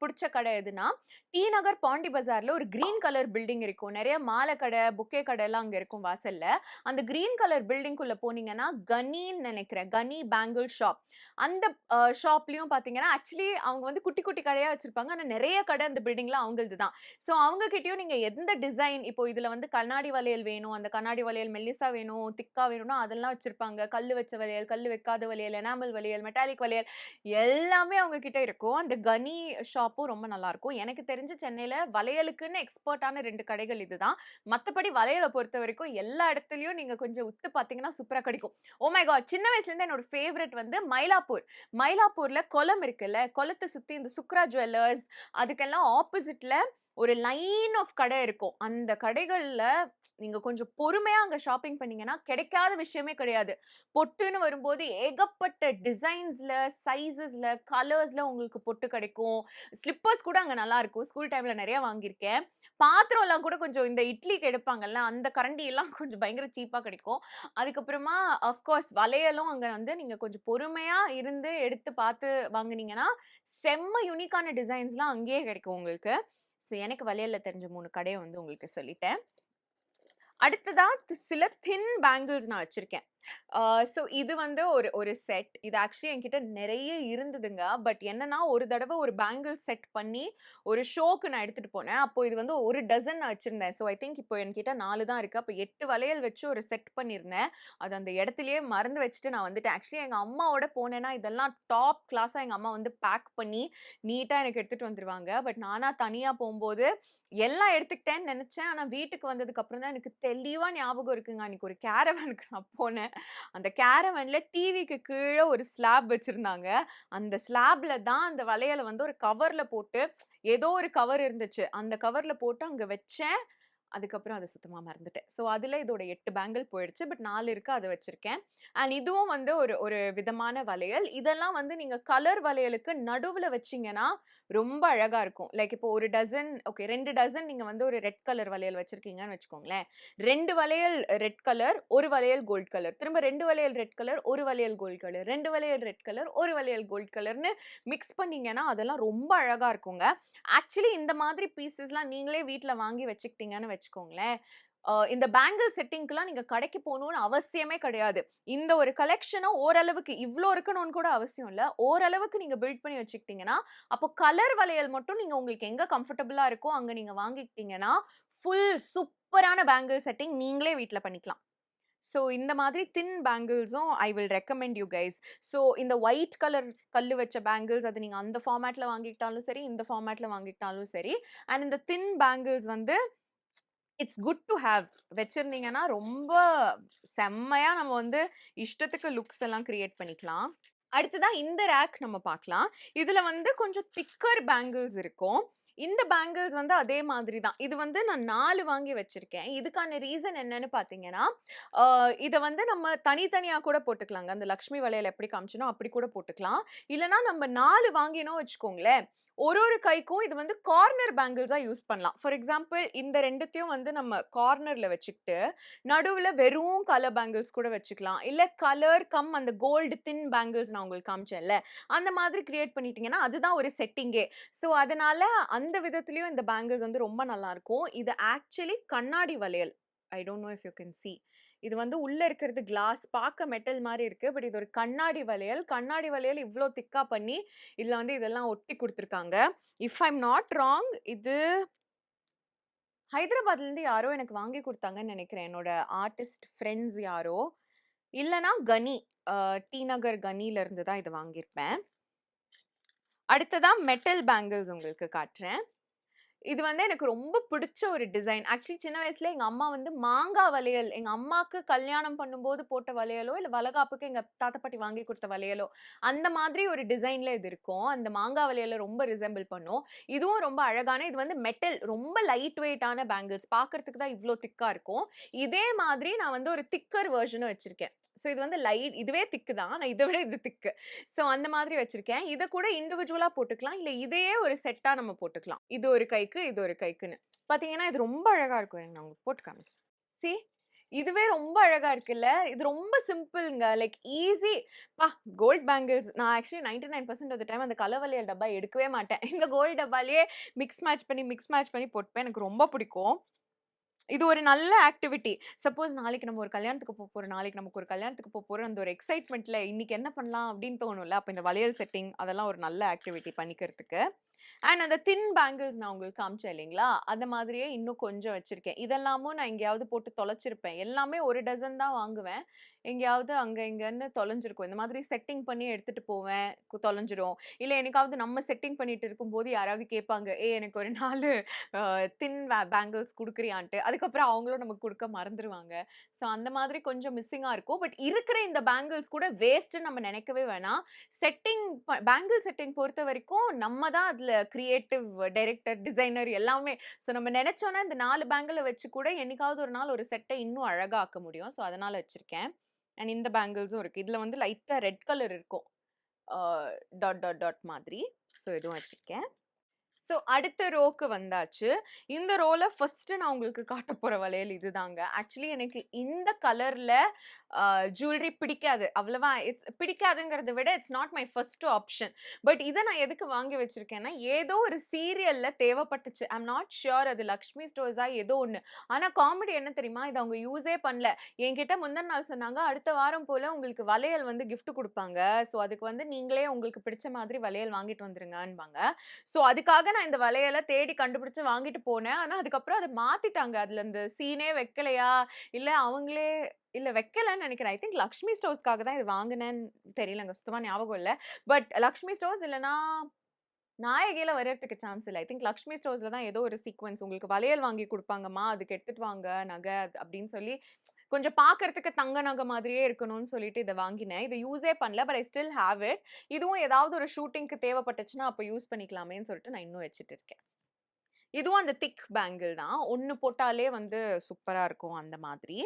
புடிச்ச கடை எதுன்னா, டி நகர் பாண்டி பஜார்ல ஒரு கிரீன் கலர் பில்டிங் இருக்கும். நெறைய மாலை கடை, பொக்கே கடைலாம் அங்க இருக்கும் வாசல்ல. அந்த கிரீன் கலர் பில்டிங்குள்ள போனீங்கன்னா, கனின்னு நெனைக்கிறேன். கனி பேங்கிள் ஷாப். அந்த ஷாப்லயும் பார்த்தீங்கன்னா, ஆக்சுவலி அவங்க வந்து குட்டி குட்டி கடையா வச்சிருப்பாங்க. ஆனா நெறைய கடை அந்த பில்டிங்ல அவங்களது தான். ஸோ அவங்க கிட்டயும் நீங்க எந்த டிசைன் இப்போ இதுல வந்து கண்ணாடி வளையல் வேணும், அந்த கண்ணாடி வளையல் மெல்லிசா வேணும், திக்கா வேணும்னா அதெல்லாம் வச்சிருப்பாங்க. கல்லு வச்ச வளையல், கல்லு வைக்காத வளையல், எனாமல் வளையல், மெட்டாலிக் வளையல் எல்லாமே அவங்க கிட்ட இருக்கும். அந்த கனி ஷாப்பும் ரொம்ப நல்லாருக்கும். எனக்கு தெரிஞ்சு சென்னையில வளையலுக்குன்னு எக்ஸ்பர்ட்டான 2 கடைகள் இதுதான். மத்தபடி வளையல பொறுத்தவரைக்கும் எல்லா இடத்துலயும் நீங்க கொஞ்சம் உத்து பார்த்தீங்கன்னா சூப்பரா கிடைக்கும். Oh my god! சின்ன வயசுல இருந்து என்னோட ஃபேவரைட் வந்து மயிலாப்பூர். மயிலாப்பூர்ல குளம் இருக்குல்ல, குளத்த சுத்தி இந்த சுக்ரா ஜுவல்லர்ஸ் அதுக்கெல்லாம் ஆப்போசிட்ல ஒரு லைன் ஆஃப் கடை இருக்கும். அந்த கடைகள்ல நீங்க கொஞ்சம் பொறுமையா அங்க ஷாப்பிங் பண்ணீங்கன்னா, கிடைக்காத விஷயமே கிடையாது. பொட்டுன்னு வரும்போது ஏகப்பட்ட டிசைன்ஸ்ல, சைஸஸ்ல, கலர்ஸ்ல உங்களுக்கு பொட்டு கிடைக்கும். ஸ்லிப்பர்ஸ் கூட அங்க நல்லா இருக்கும். ஸ்கூல் டைம்ல நெறைய வாங்கியிருக்கேன். பாத்திரம்லாம் கூட கொஞ்சம் இந்த இட்லிக்கு எடுப்பாங்கல்ல, அந்த கரண்டி எல்லாம் கொஞ்சம் பயங்கர சீப்பா கிடைக்கும். அதுக்கப்புறமா ஆஃப் கோர்ஸ் வளையலும் அங்க வந்து நீங்க கொஞ்சம் பொறுமையா இருந்து எடுத்து பார்த்து வாங்குனீங்கன்னா, செம்ம யூனிக்கான டிசைன்ஸ்லாம் அங்கேயே கிடைக்கும் உங்களுக்கு. ஸோ எனக்கு வளையல்ல தெரிஞ்ச 3 கடைய வந்து உங்களுக்கு சொல்லிட்டேன். அடுத்ததா சில தின் பேங்கிள்ஸ் நான் வச்சிருக்கேன். ஸோ இது வந்து ஒரு ஒரு செட். இது ஆக்சுவலி என்கிட்ட நெறைய இருந்ததுங்க. பட் என்னன்னா, ஒரு தடவ ஒரு பேங்கிள் செட் பண்ணி ஒரு ஷோக்கு நான் எடுத்துட்டு போனேன். அப்போ இது வந்து 1 டசன் நான் வச்சிருந்தேன். ஸோ ஐ திங்க் இப்போ என்கிட்ட 4 தான் இருக்கு. அப்ப 8 வளையல் வச்சு ஒரு செட் பண்ணியிருந்தேன். அது அந்த இடத்திலேயே மறந்து வச்சுட்டு நான் வந்துட்டேன். ஆக்சுவலி எங்க அம்மாவோட போனேன்னா, இதெல்லாம் டாப் கிளாஸா எங்க அம்மா வந்து பேக் பண்ணி நீட்டா எனக்கு எடுத்துட்டு வந்துருவாங்க. பட் நானா தனியா போம்போது எல்லாம் எடுத்துக்கிட்டேன்னு நெனச்சேன். ஆனா வீட்டுக்கு வந்ததுக்கு அப்புறம் தான் எனக்கு தெளிவா ஞாபகம் இருக்குங்க. அன்னைக்கு ஒரு கேரவானுக்கு நான் போனேன். அந்த கேரவன்ல டிவிக்கு கீழ ஒரு ஸ்லாப் வச்சிருந்தாங்க. அந்த ஸ்லாப்ல தான் அந்த வளையல வந்து ஒரு கவர்ல போட்டு ஏதோ ஒரு கவர் இருந்துச்சு. அந்த கவர்ல போட்டு அங்க வச்சேன். அதுக்கப்புறம் அத சுத்தமா மறந்துட்டேன். ஸோ அதுல இதோட 8 பேங்கிள் போயிடுச்சு. பட் 4 இருக்கு அத வச்சிருக்கேன். அண்ட் இதுவும் வந்து ஒரு ஒரு விதமான வளையல். இதெல்லாம் வந்து நீங்க கலர் வளையலுக்கு நடுவுல வச்சீங்கன்னா, ரொம்ப அழகா இருக்கும். லைக் இப்போ ஒரு டசன் ஓகே 2 டசன் நீங்க வந்து ஒரு ரெட் கலர் வளையல் வச்சிருக்கீங்கன்னு வச்சுக்கோங்களேன். 2 வளையல் ரெட் கலர், 1 வளையல் கோல்ட் கலர். திரும்ப 2 வளையல் ரெட் கலர், 1 வளையல் கோல்ட் கலர். 2 வளையல் ரெட் கலர், 1 வளையல் கோல்ட் கலர்ன்னு மிக்ஸ் பண்ணீங்கன்னா, அதெல்லாம் ரொம்ப அழகா இருக்குங்க. ஆக்சுவலி இந்த மாதிரி பீஸஸ்லாம் நீங்களே வீட்ல வாங்கி வச்சுக்கிட்டீங்கன்னு வச்சுக்கோங்களேன். இந்த பேங்கிள் செட்டிங்க்குலாம் நீங்க கடைக்கு போகணும்னு அவசியமே கிடையாது. இந்த ஒரு கலெக்ஷன ஓரளவுக்கு இவ்ளோ இருக்கணும்னு கூட அவசியம் இல்ல. ஓரளவுக்கு நீங்க பில்ட் பண்ணி வச்சுக்கிட்டீங்கன்னா, அப்போ கலர் வளையல் மட்டும் நீங்க உங்களுக்கு எங்க கம்ஃபர்டபுளா இருக்கோ அங்க நீங்க வாங்கிக்கிட்டீங்கன்னா, ஃபுல் சூப்பரான பேங்கிள் செட்டிங் நீங்களே வீட்ல பண்ணிக்கலாம். ஸோ இந்த மாதிரி தின் பேங்கிள்ஸும் I will recommend you guys. So இந்த ஒயிட் கலர் கல்லு வச்ச பேங்கிள்ஸ் அது நீங்க அந்த ஃபார்மேட்ல வாங்கிக்கிட்டாலும் சரி, இந்த ஃபார்மேட்ல வாங்கிக்கிட்டாலும் சரி. அண்ட் இந்த தின் பேங்கிள்ஸ் வந்து இட்ஸ் குட் டு ஹேவ். வச்சிருந்தீங்கன்னா ரொம்ப செம்மையா நம்ம வந்து இஷ்டத்துக்கு லுக்ஸ் எல்லாம் கிரியேட் பண்ணிக்கலாம். அடுத்ததா இந்த ரேக் நம்ம பார்க்கலாம். இதுல வந்து கொஞ்சம் திக்கர் பேங்கிள்ஸ் இருக்கும். இந்த பேங்கிள்ஸ் வந்து அதே மாதிரி தான். இது வந்து நான் 4 வாங்கி வச்சிருக்கேன். இதுக்கான ரீசன் என்னன்னு பார்த்தீங்கன்னா, அ இத வந்து நம்ம தனித்தனியா கூட போட்டுக்கலாங்க. அந்த லக்ஷ்மி வளையல் எப்படி காமிச்சனோ அப்படி கூட போட்டுக்கலாம். இல்லன்னா நம்ம 4 வாங்கினோம் வச்சுக்கோங்களேன், ஒரு ஒரு கைக்கும் இது வந்து கார்னர் பேங்கிள்ஸா யூஸ் பண்ணலாம். ஃபார் எக்ஸாம்பிள் இந்த 2த்தையும் வந்து நம்ம கார்னர்ல வச்சுக்கிட்டு, நடுவுல வெறும் கலர் பேங்கிள்ஸ் கூட வச்சுக்கலாம். இல்ல கலர் கம் அந்த கோல்டு தின் பேங்கிள்ஸ் நான் உங்களுக்கு காமிச்சேன்ல, அந்த மாதிரி கிரியேட் பண்ணிட்டீங்கன்னா, அதுதான் ஒரு செட்டிங்கே. ஸோ அதனால அந்த விதத்திலயும் இந்த பேங்கிள்ஸ் வந்து ரொம்ப நல்லாருக்கும். இது ஆக்சுவலி கண்ணாடி வளையல். I don't know if you can see. இது வந்து உள்ள இருக்கிறது கிளாஸ். பார்க்க மெட்டல் மாரி இருக்கு. பட் இது ஒரு கண்ணாடி வளையல். கண்ணாடி வளையல் இவ்ளோ திக்கா பண்ணி, இதுல வந்து இதெல்லாம் ஒட்டி குடுத்துருக்காங்க. If I am not wrong இது ஹைதராபாத்லேருந்து யாரோ எனக்கு வாங்கி குடுத்தாங்கன்னு நெனைக்கிறேன். என்னோட ஆர்டிஸ்ட் ஃப்ரெண்ட்ஸ் யாரோ. இல்லன்னா கனி. டி நகர் கனில இருந்து தான் இது வாங்கியிருப்பேன். அடுத்ததா மெட்டல் பேங்கிள்ஸ் உங்களுக்கு காட்டுறேன். இது வந்து எனக்கு ரொம்ப பிடிச்ச ஒரு டிசைன். ஆக்சுவலி சின்ன வயசுல எங்க அம்மா வந்து மாங்கா வளையல், எங்க அம்மாக்கு கல்யாணம் பண்ணும்போது போட்ட வளையலோ, இல்ல வளகாப்புக்கு எங்க தாத்தா, பாட்டி வாங்கி குடுத்த வளையலோ, அந்த மாதிரி ஒரு டிசைன்ல இது இருக்கும். அந்த மாங்கா வளையல ரொம்ப ரிசெம்பிள் பண்ணும். இதுவும் ரொம்ப அழகான இது வந்து மெட்டல் ரொம்ப லைட் வெயிட்டான பேங்கிள்ஸ். பார்க்கறதுக்கு தான் இவ்ளோ திக்கா இருக்கும். இதே மாதிரி நான் வந்து ஒரு திக்கர் வெர்ஷனும் வச்சிருக்கேன். ஸோ இது வந்து இதுவே திக்கு தான். ஆனா இத விட இது திக்கு. ஸோ அந்த மாதிரி வச்சிருக்கேன். இத கூட இண்டிவிஜுவலா போட்டுக்கலாம். இல்ல இதையே ஒரு செட்டா நம்ம போட்டுக்கலாம். இது ஒரு கைக்கு, இது ஒரு கைக்குன்னு. பார்த்தீங்கன்னா, இது ரொம்ப அழகா இருக்கும். இருங்க நான் உங்களுக்கு போட்டு காமிக்கிறேன். சி இதுவே ரொம்ப அழகா இருக்குல்ல. இது ரொம்ப சிம்பிள்ங்க. Like easy. கோல்ட் பேங்கிள்ஸ் நான் ஆக்சுவலி 99% ஆஃப் த டைம் அந்த கலர் வளையல் டப்பா எடுக்கவே மாட்டேன். இந்த கோல்ட் டப்பாலயே மிக்ஸ் மேட்ச் பண்ணி போட்டுப்பேன். எனக்கு ரொம்ப பிடிக்கும். இது ஒரு நல்ல ஆக்டிவிட்டி. சப்போஸ் நாளைக்கு நம்ம ஒரு கல்யாணத்துக்கு போறோம். நாளைக்கு நமக்கு ஒரு கல்யாணத்துக்கு போறோம். அந்த ஒரு எக்ஸைட்மென்ட்ல இன்னைக்கு என்ன பண்ணலாம் அப்படின்னு தோணும்ல. அப்ப இந்த வளையல் செட்டிங் அதெல்லாம் ஒரு நல்ல ஆக்டிவிட்டி பண்ணிக்கிறதுக்கு. அண்ட் அந்த தின் பேங்கிள்ஸ் நான் உங்களுக்கு காமிச்சேன் இல்லைங்களா? அந்த மாதிரியே இன்னும் கொஞ்சம் வச்சிருக்கேன். இதெல்லாமும் நான் எங்கேயாவது போட்டு தொலைச்சிருப்பேன். எல்லாமே ஒரு டசன் தான் வாங்குவேன். எங்கேயாவது அங்க இங்கன்னு தொலைஞ்சிருக்கும். இந்த மாதிரி செட்டிங் பண்ணி எடுத்துட்டு போவேன். தொலைஞ்சிரும். இல்ல என்னைக்காவது நம்ம செட்டிங் பண்ணிட்டு இருக்கும்போது யாராவது கேட்பாங்க. எனக்கு ஒரு 4 தின் பேங்கிள்ஸ் குடுக்குறியான்ட்டு. அதுக்கப்புறம் அவங்களும் நமக்கு குடுக்க மறந்துருவாங்க. ஸோ அந்த மாதிரி கொஞ்சம் மிஸ்ஸிங்கா இருக்கும். பட் இருக்கிற இந்த பேங்கிள்ஸ் கூட வேஸ்ட்டுன்னு நம்ம நெனைக்கவே வேணாம். செட்டிங் பேங்கிள் செட்டிங் பொறுத்தவரைக்கும் நம்ம தான் அதுல கிரியேட்டிவ் டைரக்டர், டிசைனர் எல்லாமே. ஸோ நம்ம நெனைச்சோம்னா இந்த 4 பேங்கிள வச்சு கூட என்னைக்காவது ஒரு நாள் ஒரு செட்ட இன்னும் அழகா ஆக்க முடியும். ஸோ அதனால வச்சிருக்கேன். அண்ட் இந்த பேங்கிள்ஸும் இருக்கு. இதுல வந்து லைட்டா ரெட் கலர் இருக்கும். ஆ டாட் மாதிரி. ஸோ இதுவும் வச்சிருக்கேன். ஸோ அடுத்த ரோக்கு வந்தாச்சு. இந்த ரோல ஃபர்ஸ்ட்டு நான் உங்களுக்கு காட்டப் போற வளையல் இதுதாங்க. ஆக்சுவலி எனக்கு இந்த கலர்ல ஜுவல்லரி பிடிக்காது. அவ்வளவா பிடிக்காதுங்கிறத விட it's not my first option. But இத நான் எதுக்கு வாங்கி வச்சிருக்கேன்னா, ஏதோ ஒரு சீரியல்ல தேவைப்பட்டுச்சு. ஐ அம் நாட் ஷூர் அது லக்ஷ்மி ஸ்டோர்ஸா ஏதோ ஒண்ணு. ஆனா காமெடி என்ன தெரியுமா? இத அவங்க யூஸே பண்ணல. என்கிட்ட முந்தின நாள் சொன்னாங்க, "அடுத்த வாரம் போல உங்களுக்கு வளையல் வந்து கிஃப்ட் குடுப்பாங்க. ஸோ அதுக்கு வந்து நீங்களே உங்களுக்கு பிடிச்ச மாதிரி வளையல் வாங்கிட்டு வந்துருங்கன்பாங்க." ஸோ அதுக்காக நான் இந்த வளையல தேடி கண்டுபிடிச்சு வாங்கிட்டு போனேன். ஆனா அதுக்கப்புறம் அத மாத்திட்டாங்க. அதுல இந்த சீனே வைக்கலையா? இல்ல அவங்களே இல்ல வைக்கலன்னு நெனைக்கிறேன். ஐ திங்க் லக்ஷ்மி ஸ்டோர்ஸ்க்காக தான் இது வாங்குனேன்னு தெரியலங்க. சுத்தமா ஞாபகம் இல்ல. பட் லக்ஷ்மி ஸ்டோர்ஸ் இல்லன்னா நாயகில வர்றதுக்கு சான்ஸ் இல்ல. ஐ திங்க் லக்ஷ்மி ஸ்டோர்ஸ்ல தான் ஏதோ ஒரு சீக்வென்ஸ் உங்களுக்கு வளையல் வாங்கி குடுப்பாங்கம்மா. அதுக்கு எடுத்துட்டு வாங்க நகை அப்படின்னு சொல்லி கொஞ்சம் பார்க்கறதுக்கு தங்க நகை மாதிரியே இருக்கணும்னு சொல்லிட்டு இத வாங்கினேன். இத யூஸே பண்ணல. But I still have it. இதுவும் ஏதாவது ஒரு ஷூட்டிங்க்கு தேவைப்பட்டுச்சுன்னா அப்ப யூஸ் பண்ணிக்கலாமேன்னு சொல்லிட்டு நான் இன்னும் வச்சுட்டு இருக்கேன். இதுவும் அந்த திக் பேங்கிள் தான். ஒண்ணு போட்டாலே வந்து சூப்பரா இருக்கும் அந்த மாதிரி.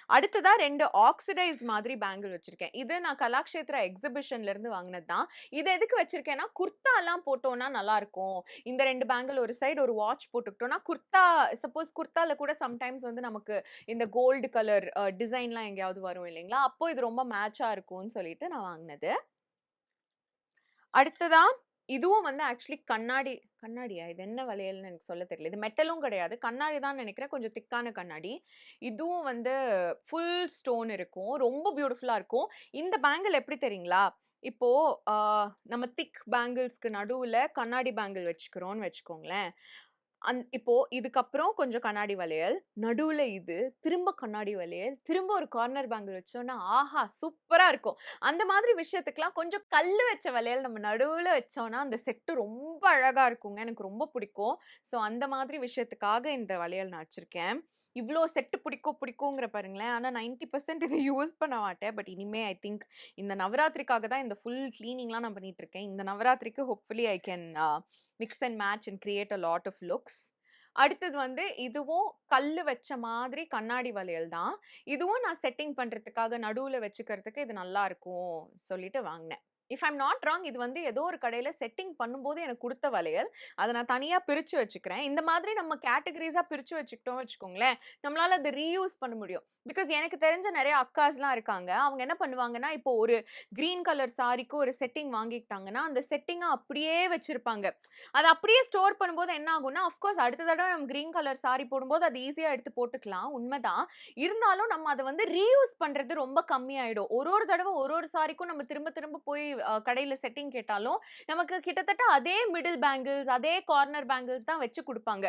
அடுத்ததா 2 ஆக்ஸிடைஸ்ட் மாதிரி பேங்கிள் வச்சிருக்கேன். இது நான் கலாக்ஷேத்ரா எக்ஸிபிஷன்ல இருந்து வாங்குனது தான். இத எதுக்கு வச்சிருக்கேன்னா, குர்தாலாம் போட்டோம்னா நல்லாருக்கும். இந்த 2 பேங்கிள் ஒரு சைடு ஒரு வாட்ச் போட்டுக்கிட்டோம்னா, குர்தா சப்போஸ் குர்தால கூட சம்டைம்ஸ் வந்து நமக்கு இந்த கோல்டு கலர் டிசைன்லாம் எங்கேயாவது வரும் இல்லைங்களா? அப்போ இது ரொம்ப மேட்சா இருக்கும்னு சொல்லிட்டு நான் வாங்குனது. அடுத்ததா இதுவும் வந்து ஆக்சுவலி கண்ணாடியா? இது என்ன வளையல்ன்னு எனக்கு சொல்ல தெரியல. இது மெட்டலும் கிடையாது. கண்ணாடி தான் நெனைக்கிறேன். கொஞ்சம் திக்கான கண்ணாடி. இதுவும் வந்து ஃபுல் ஸ்டோன் இருக்கும். ரொம்ப பியூட்டிஃபுல்லா இருக்கும். இந்த பேங்கிள் எப்படி தெரியுங்களா? இப்போ ஆ நம்ம திக் பேங்கிள்ஸ்க்கு நடுவுல கண்ணாடி பேங்கிள் வச்சுக்கிறோம்னு வச்சுக்கோங்களேன். இப்போ இதுக்கப்புறம் கொஞ்சம் கண்ணாடி வளையல், நடுவுல இது, திரும்ப கண்ணாடி வளையல், திரும்ப ஒரு கார்னர் பேங்கிள் வச்சோம்னா, ஆஹா! சூப்பரா இருக்கும். அந்த மாதிரி விஷயத்துக்குலாம் கொஞ்சம் கல்லு வச்ச வளையல் நம்ம நடுவுல வச்சோம்னா, அந்த செட்டு ரொம்ப அழகா இருக்குங்க. எனக்கு ரொம்ப பிடிக்கும். ஸோ அந்த மாதிரி விஷயத்துக்காக இந்த வளையல் நான் வச்சிருக்கேன். இவ்ளோ செட்டு பிடிக்குங்கிற பாருங்களேன். ஆனா 90% இத யூஸ் பண்ண மாட்டேன். பட் இனிமே ஐ திங்க் இந்த நவராத்திரிக்காக தான் இந்த ஃபுல் கிளீனிங்லாம் நான் பண்ணிட்டு இருக்கேன். இந்த நவராத்திரிக்கு hopefully I can mix and match and create a lot of looks. அடுத்தது வந்து இதுவும் கல்லு வச்ச மாதிரி கண்ணாடி வளையல் தான். இதுவும் நான் செட்டிங் பண்றதுக்காக நடுவுல வச்சுக்கிறதுக்கு இது நல்லா இருக்கும் சொல்லிட்டு வாங்குனேன். இஃப் ஐம் நாட் ராங் இது வந்து ஏதோ ஒரு கடையில செட்டிங் பண்ணும்போது எனக்கு குடுத்த வளையல். அத நான் தனியா பிரிச்சு வச்சுக்கிறேன். இந்த மாதிரி நம்ம கேட்டகரீஸா பிரிச்சு வச்சுக்கிட்டோம்னு வச்சுக்கோங்களேன், நம்மளால அத ரீயூஸ் பண்ண முடியும். பிகாஸ் எனக்கு தெரிஞ்ச நெறைய அக்காஸ்லாம் இருக்காங்க. அவங்க என்ன பண்ணுவாங்கன்னா, இப்போ ஒரு கிரீன் கலர் சாரிக்கு ஒரு செட்டிங் வாங்கிக்கிட்டாங்கன்னா, அந்த செட்டிங்க அப்படியே வச்சிருப்பாங்க. அத அப்படியே ஸ்டோர் பண்ணும்போது என்ன ஆகும்னா, ஆஃப்கோர்ஸ் அடுத்த தடவ நம்ம கிரீன் கலர் சாரி போடும்போது அது ஈஸியா எடுத்து போட்டுக்கலாம். உண்மதான். இருந்தாலும் நம்ம அத வந்து ரீயூஸ் பண்றது ரொம்ப கம்மியாயிடும். ஒரு தடவ ஒரு சாரிக்கும் நம்ம திரும்ப திரும்ப போய் கடையில செட்டிங் கேட்டாலும், நமக்கு கிட்டத்தட்ட அதே மிடில் பேங்கிள்ஸ், அதே கார்னர் பேங்கிள்ஸ் தான் வச்சு குடுப்பாங்க.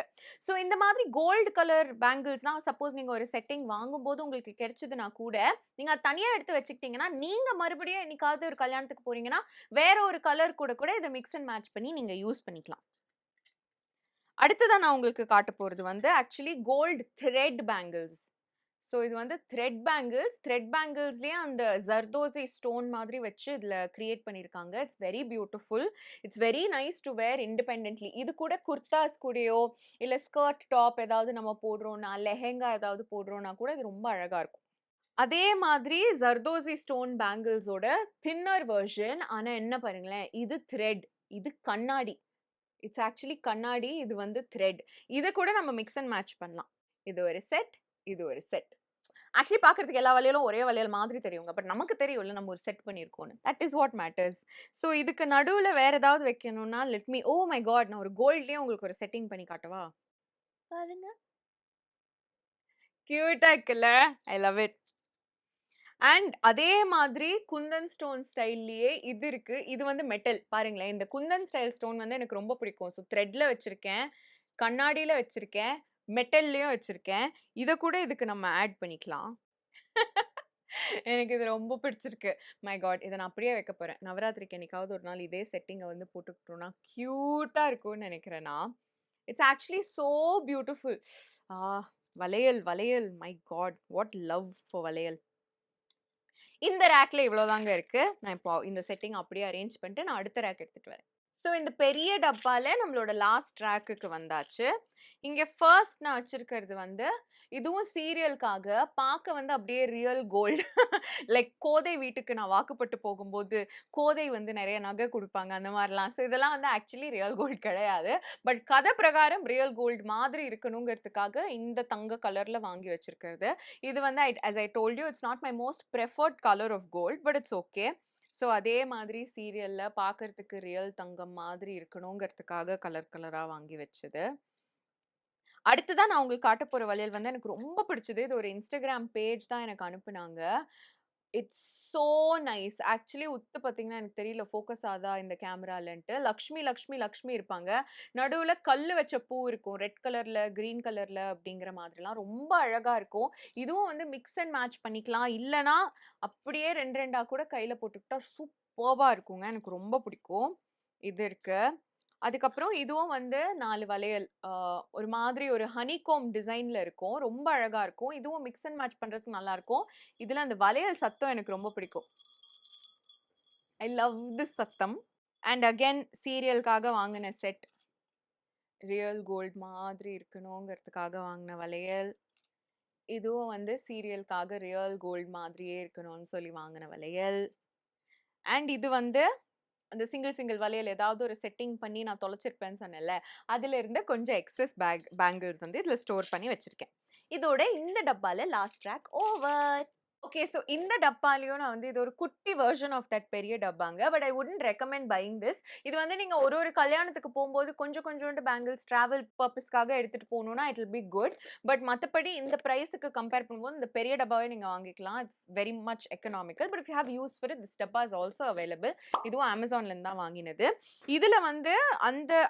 ஸோ இந்த மாதிரி கோல்ட் கலர் பேங்கிள்ஸ்லாம் சப்போஸ் நீங்க ஒரு செட்டிங் வாங்கும்போது உங்களுக்கு கிடைச்சதுனா கூட, நீங்க அத தனியா எடுத்து வச்சுக்கிட்டீங்கன்னா, நீங்க மறுபடியும் என்னைக்காவது ஒரு கல்யாணத்துக்கு போறீங்கன்னா, வேற ஒரு கலர் கூட கூட இத மிக்ஸ் அண்ட் மேட்ச் பண்ணி நீங்க யூஸ் பண்ணிக்கலாம். அடுத்ததா நான் உங்களுக்கு காட்டப் போறது வந்து actually gold thread bangles. So இது வந்து த்ரெட் பேங்கிள்ஸ்லயே அந்த ஜர்தோசி ஸ்டோன் மாதிரி வச்சு இதுல கிரியேட் பண்ணியிருக்காங்க. It's very beautiful. It's very nice to wear independently. இது கூட குர்தாஸ் கூடயோ, இல்ல ஸ்கர்ட், டாப் ஏதாவது நம்ம போடுறோம்னா, லெஹெங்கா ஏதாவது போடுறோம்னா கூட இது ரொம்ப அழகா இருக்கும். அதே மாதிரி ஜர்தோசி ஸ்டோன் பேங்கிள்ஸோட தின்னர் வெர்ஷன். ஆனா என்ன பாருங்களேன், இது த்ரெட், இது கண்ணாடி. இட்ஸ் ஆக்சுவலி கண்ணாடி. இது வந்து த்ரெட். இத கூட நம்ம மிக்ஸ் அண்ட் மேட்ச் பண்ணலாம். இது ஒரு செட், இது ஒரு செட். ஆக்சுவலி பார்க்கறதுக்கு எல்லா வளையலும் ஒரே வளையல் மாதிரி தெரியுங்க. பட் நமக்கு தெரியும்ல நம்ம ஒரு செட் பண்ணியிருக்கோம்னு. That is what matters. So இதுக்கு நடுவுல வேற ஏதாவது வைக்கணும்னா let me oh my god! நான் ஒரு கோல்ட்லயே உங்களுக்கு ஒரு செட்டிங் பண்ணி காட்டவா? பாருங்க. கியூட்டா இருக்குல்ல? I love it. அண்ட் அதே மாதிரி குந்தன் ஸ்டோன் ஸ்டைல்லயே இது இருக்கு. இது வந்து மெட்டல். பாருங்களேன். இந்த குந்தன் ஸ்டைல் ஸ்டோன் வந்து எனக்கு ரொம்ப பிடிக்கும். ஸோ த்ரெட்ல வச்சிருக்கேன். கண்ணாடில வச்சிருக்கேன். மெட்டல்லயும் வச்சிருக்கேன். இத கூட இதுக்கு நம்ம ஆட் பண்ணிக்கலாம். எனக்கு இது ரொம்ப பிடிச்சிருக்கு. My god! இத நான் அப்படியே வைக்க போறேன். நவராத்திரிக்கு என்னைக்காவது ஒரு நாள் இதே செட்டிங்க வந்து போட்டுக்கிட்டோம்னா, கியூட்டா இருக்கும்னு நினைக்கிறேன் நான். It's actually so beautiful. ஆ வளையல். My god! What love for வளையல். இந்த ரேக்ல இவ்வளோதாங்க இருக்கு. நான் இப்போ இந்த செட்டிங் அப்படியே அரேஞ்ச் பண்ணிட்டு நான் அடுத்த ரேக் எடுத்துட்டு வரேன். ஸோ இந்த பெரிய டப்பால நம்மளோட லாஸ்ட் ரேக்குக்கு வந்தாச்சு. இங்க ஃபர்ஸ்ட் நான் வச்சிருக்கிறது வந்து, இதுவும் சீரியலுக்காக பார்க்க வந்து அப்படியே ரியல் கோல்ட். லைக் கோதை வீட்டுக்கு நான் வாக்குப்பட்டு போகும்போது, கோதை வந்து நெறைய நகை குடுப்பாங்க அந்த மாரிலாம். ஸோ இதெல்லாம் வந்து ஆக்சுவலி ரியல் கோல்ட் கிடையாது. பட் கதை பிரகாரம் ரியல் கோல்ட் மாதிரி இருக்கணுங்கிறதுக்காக இந்த தங்க கலர்ல வாங்கி வச்சிருக்கிறது. இது வந்து as I told you, it's not my most preferred color of gold, but it's okay. So அதே மாதிரி சீரியல்ல பார்க்கறதுக்கு ரியல் தங்கம் மாதிரி இருக்கணுங்கிறதுக்காக கலர் கலரா வாங்கி வச்சது. அடுத்ததா நான் உங்களுக்கு காட்டப் போற வளையல் வந்து எனக்கு ரொம்ப பிடிச்சது. இது ஒரு Instagram பேஜ் தான் எனக்கு அனுப்புனாங்க. It's so nice. ஆக்சுவலி உத்து பார்த்தீங்கன்னா, எனக்கு தெரியல ஃபோக்கஸ் ஆகுதா இந்த கேமராலன்ட்டு. லக்ஷ்மி இருப்பாங்க. நடுவுல கல்லு வச்ச பூ இருக்கும். ரெட் கலர்ல, கிரீன் கலர்ல அப்படிங்கிற மாதிரிலாம் ரொம்ப அழகா இருக்கும். இதுவும் வந்து மிக்ஸ் அண்ட் மேட்ச் பண்ணிக்கலாம். இல்லன்னா, அப்படியே 2 2 கூட கையில போட்டுக்கிட்டா சூப்பர்பா இருக்குங்க. எனக்கு ரொம்ப பிடிக்கும். இது இருக்கு. அதுக்கப்புறம் இதுவும் வந்து 4 வளையல். ஒரு மாதிரி ஒரு ஹனிகோம்ப் டிசைன்ல இருக்கும். ரொம்ப அழகா இருக்கும். இதுவும் மிக்ஸ் அண்ட் மேட்ச் பண்றதுக்கு நல்லா இருக்கும். இதுல அந்த வளையல் சத்தம் எனக்கு ரொம்ப பிடிக்கும். ஐ லவ் திஸ் சத்தம். அண்ட் அகைன் சீரியலுக்காக வாங்குன செட். ரியல் கோல்ட் மாதிரி இருக்கணுங்கிறதுக்காக வாங்கின வளையல். இதுவும் வந்து சீரியலுக்காக ரியல் கோல்ட் மாதிரியே இருக்கணும்னு சொல்லி வாங்கின வளையல். அண்ட் இது வந்து அந்த சிங்கிள் வளையல் ஏதாவது ஒரு செட்டிங் பண்ணி நான் தொலைச்சிருப்பேன்னு சொன்னேன்ல, அதுல இருந்த கொஞ்சம் எக்ஸஸ் பேங்கிள்ஸ் வந்து இதுல ஸ்டோர் பண்ணி வச்சிருக்கேன். இதோட இந்த டப்பால last track over. Okay. So இந்த டப்பாலயும் நான் வந்து இது ஒரு குட்டி வெர்ஷன் ஆஃப் தட் பெரிய டப்பாங்க. But I wouldn't recommend buying this. இது வந்து நீங்க ஒரு கல்யாணத்துக்கு போம்போது கொஞ்சோண்டு பேங்கிள்ஸ் டிராவல் பர்ப்பஸ்க்காக எடுத்துட்டு போணும்னா it will be good. But மத்தபடி இந்த பிரைஸ்க்கு கம்பேர் பண்ணும்போது இந்த பெரிய டப்பாவே நீங்க வாங்கிக்கலாம். It's very much economical. But if you have use for it this dabba is also available. இதுவும் Amazonல இருந்து தான் வாங்கினது. இதுல வந்து